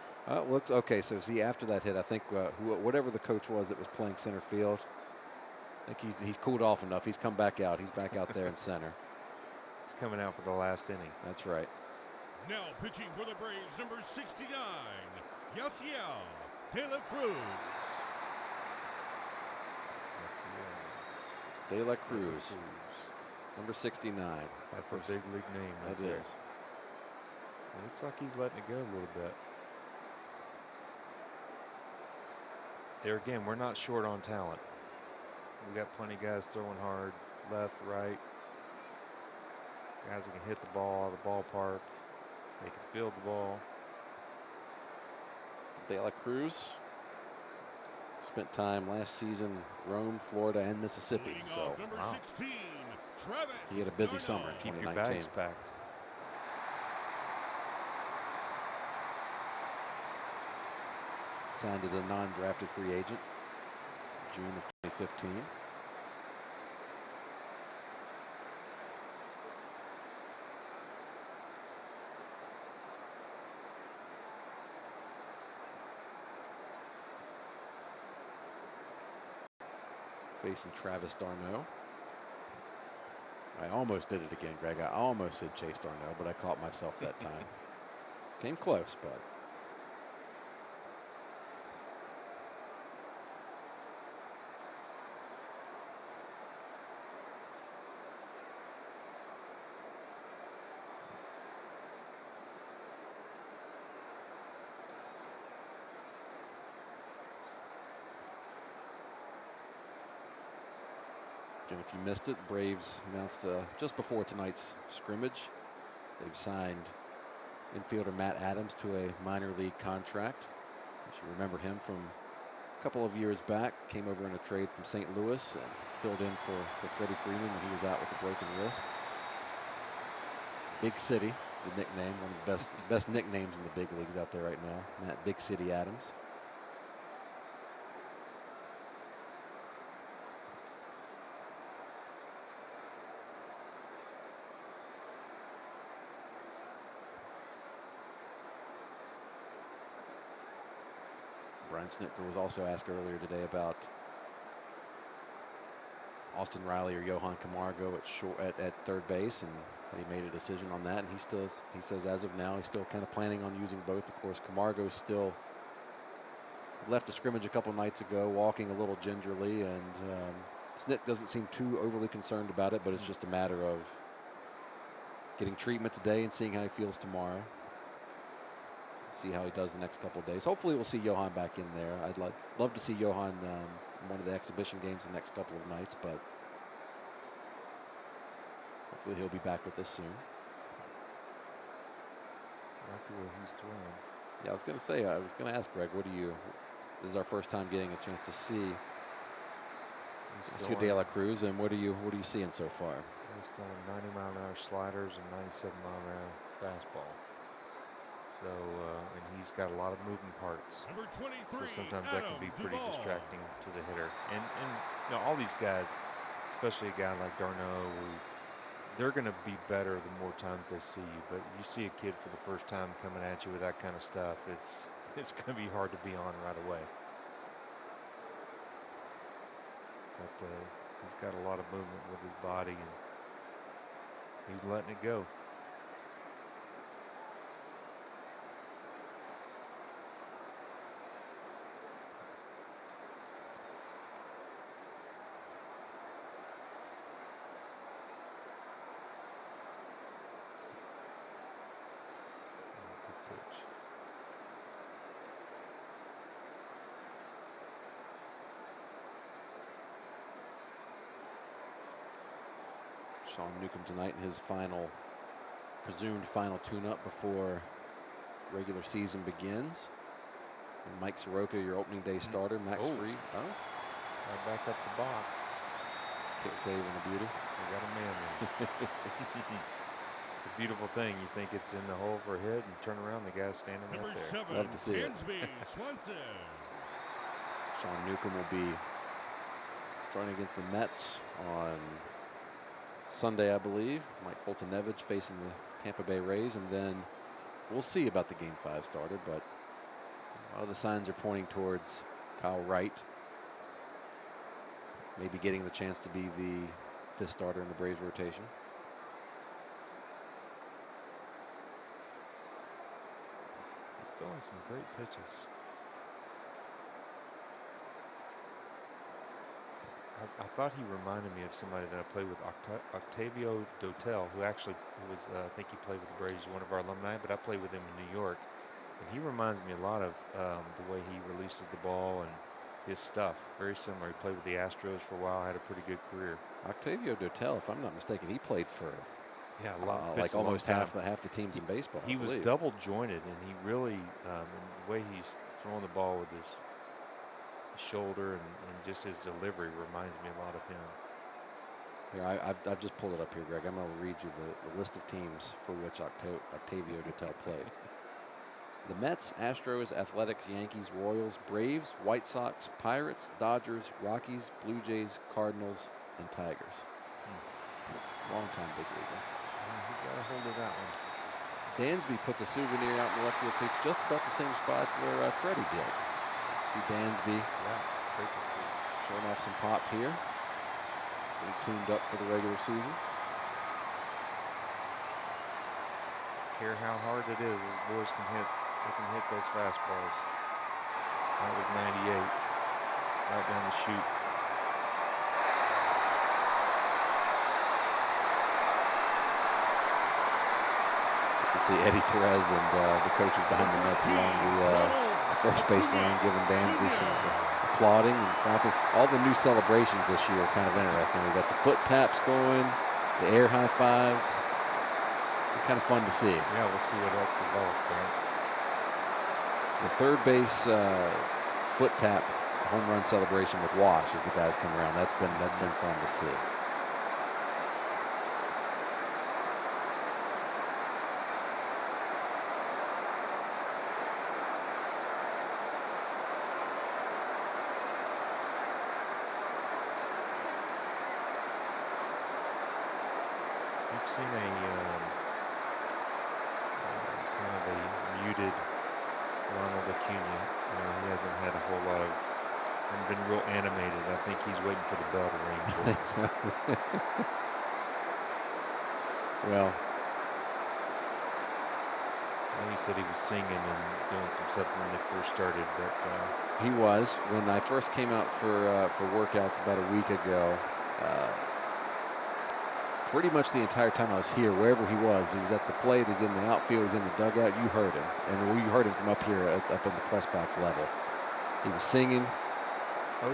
looks okay. So see, after that hit, I think whatever the coach was that was playing center field, I think he's cooled off enough. He's come back out. He's back out there in center. He's coming out for the last inning. That's right. Now pitching for the Braves, number 69, Yasiel De La Cruz. De La Cruz, number 69. That's a big league name. That is. It looks like he's letting it go a little bit. There again, we're not short on talent. We got plenty of guys throwing hard, left, right. Guys who can hit the ball out of the ballpark. They can field the ball. De La Cruz spent time last season, Rome, Florida, and Mississippi. So number 16, he had a busy summer in Keep 2019. your bags packed. Signed as a non-drafted free agent, June of 2015. facing Travis Darno. I almost did it again, Greg. I almost said Chase Darno, but I caught myself that time. Came close, but. And if you missed it, Braves announced just before tonight's scrimmage, they've signed infielder Matt Adams to a minor league contract. You should remember him from a couple of years back. Came over in a trade from St. Louis and filled in for Freddie Freeman when he was out with a broken wrist. Big City, the nickname, one of the best nicknames in the big leagues out there right now. Matt Big City Adams. Brian Snitker was also asked earlier today about Austin Riley or Johan Camargo at third base, and he made a decision on that. And he says as of now he's still kind of planning on using both. Of course, Camargo still left the scrimmage a couple nights ago, walking a little gingerly, and Snit doesn't seem too overly concerned about it, but it's just a matter of getting treatment today and seeing how he feels tomorrow. See how he does the next couple of days. Hopefully we'll see Johan back in there. I'd love to see Johan in one of the exhibition games the next couple of nights, but hopefully he'll be back with us soon. I like the way he's throwing. Yeah, I was going to say, I was going to ask Greg, this is our first time getting a chance to see De La Cruz, and what are you seeing so far? He's throwing 90-mile-an-hour sliders and 97-mile-an-hour fastball. So, and he's got a lot of moving parts. Number 23, so sometimes that can be pretty Duvall. distracting to the hitter. And you know, all these guys, especially a guy like Darno, they're going to be better the more times they see you. But you see a kid for the first time coming at you with that kind of stuff, it's going to be hard to be on right away. But he's got a lot of movement with his body, and he's letting it go. Sean Newcomb tonight in his presumed final tune-up before regular season begins. And Mike Soroka, your opening day starter. Max Fried. Oh. Right back up the box. Kick save and a beauty. We got a man there. It's a beautiful thing. You think it's in the hole for a hit, and turn around, the guy's standing right Number there. 7, Love to see it. Swanson. Sean Newcomb will be starting against the Mets on Sunday, I believe. Mike Foltynewicz facing the Tampa Bay Rays, and then we'll see about the Game 5 starter, but a lot of the signs are pointing towards Kyle Wright maybe getting the chance to be the 5th starter in the Braves rotation. He's throwing some great pitches. I thought he reminded me of somebody that I played with, Octavio Dotel, who actually was, I think he played with the Braves, one of our alumni, but I played with him in New York. And he reminds me a lot of the way he releases the ball and his stuff. Very similar. He played with the Astros for a while, had a pretty good career. Octavio Dotel, if I'm not mistaken, he played for like almost half the teams in baseball. He was double jointed, and he really, the way he's throwing the ball with his shoulder and just his delivery reminds me a lot of him. Here, I've just pulled it up here, Greg. I'm going to read you the list of teams for which Octavio Dotel played. The Mets, Astros, Athletics, Yankees, Royals, Braves, White Sox, Pirates, Dodgers, Rockies, Blue Jays, Cardinals, and Tigers. Long-time big leaguer. You got a hold of that one. Dansby puts a souvenir out in the left field seat, just about the same spot where Freddie did. See Dansby. Yeah, great to see. Showing off some pop here. Getting cleaned up for the regular season. Care how hard it is, those boys can hit. They can hit those fastballs. That was 98, right down the chute. You can see Eddie Perez and the coaches behind the nets along the first base line giving Dansby some applauding and clapping. All the new celebrations this year are kind of interesting. We got the foot taps going, the air high fives. It's kind of fun to see. Yeah, we'll see what else develops, right? The third base foot tap home run celebration with Wash as the guys come around. That's been fun to see. We've seen a kind of a muted Ronald Acuna. He hasn't had a whole lot of, hasn't been real animated. I think he's waiting for the bell to ring. Well, I know he said he was singing and doing some stuff when they first started, but he was. When I first came out for workouts about a week ago, pretty much the entire time I was here, wherever he was at the plate, he's in the outfield, he's in the dugout, you heard him. And you heard him from up here, up in the press box level. He was singing. oh,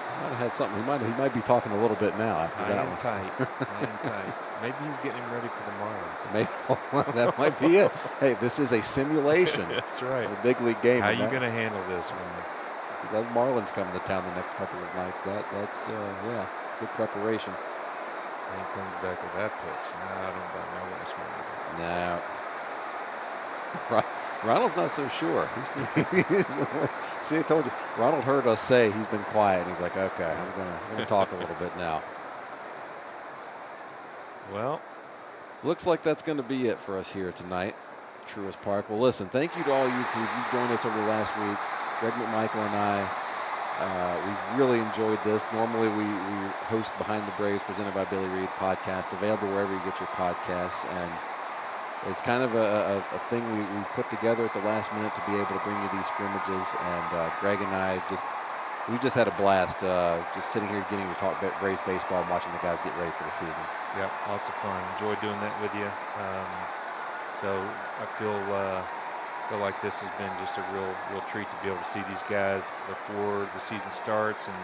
He might have had something. He might be talking a little bit now after that one. hang tight. Maybe he's getting him ready for the Marlins. Maybe, that might be it. Hey, this is a simulation. That's right. Of a big league game. How are you going to handle this one? The Marlins coming to town the next couple of nights. That's yeah, good preparation. And he comes back with that pitch. No, I don't buy no West No. Marlins. Ronald's not so sure. See, I told you. Ronald heard us say he's been quiet. He's like, okay, I'm gonna talk a little bit now. Well, looks like that's going to be it for us here tonight, Truist Park. Well, listen, thank you to all you who've joined us over the last week. Greg McMichael and I, we've really enjoyed this. Normally we host Behind the Braves, presented by Billy Reed podcast, available wherever you get your podcasts. And it's kind of a thing we put together at the last minute to be able to bring you these scrimmages. And Greg and I we just had a blast just sitting here getting to talk Braves baseball and watching the guys get ready for the season. Yep, lots of fun. Enjoy doing that with you. So I feel like this has been just a real treat to be able to see these guys before the season starts and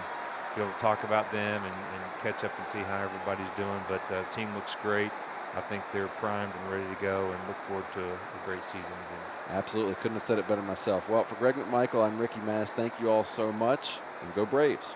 be able to talk about them and catch up and see how everybody's doing. But the team looks great. I think they're primed and ready to go, and look forward to a great season again. Absolutely. Couldn't have said it better myself. Well, for Greg McMichael, I'm Ricky Mast. Thank you all so much, and go Braves.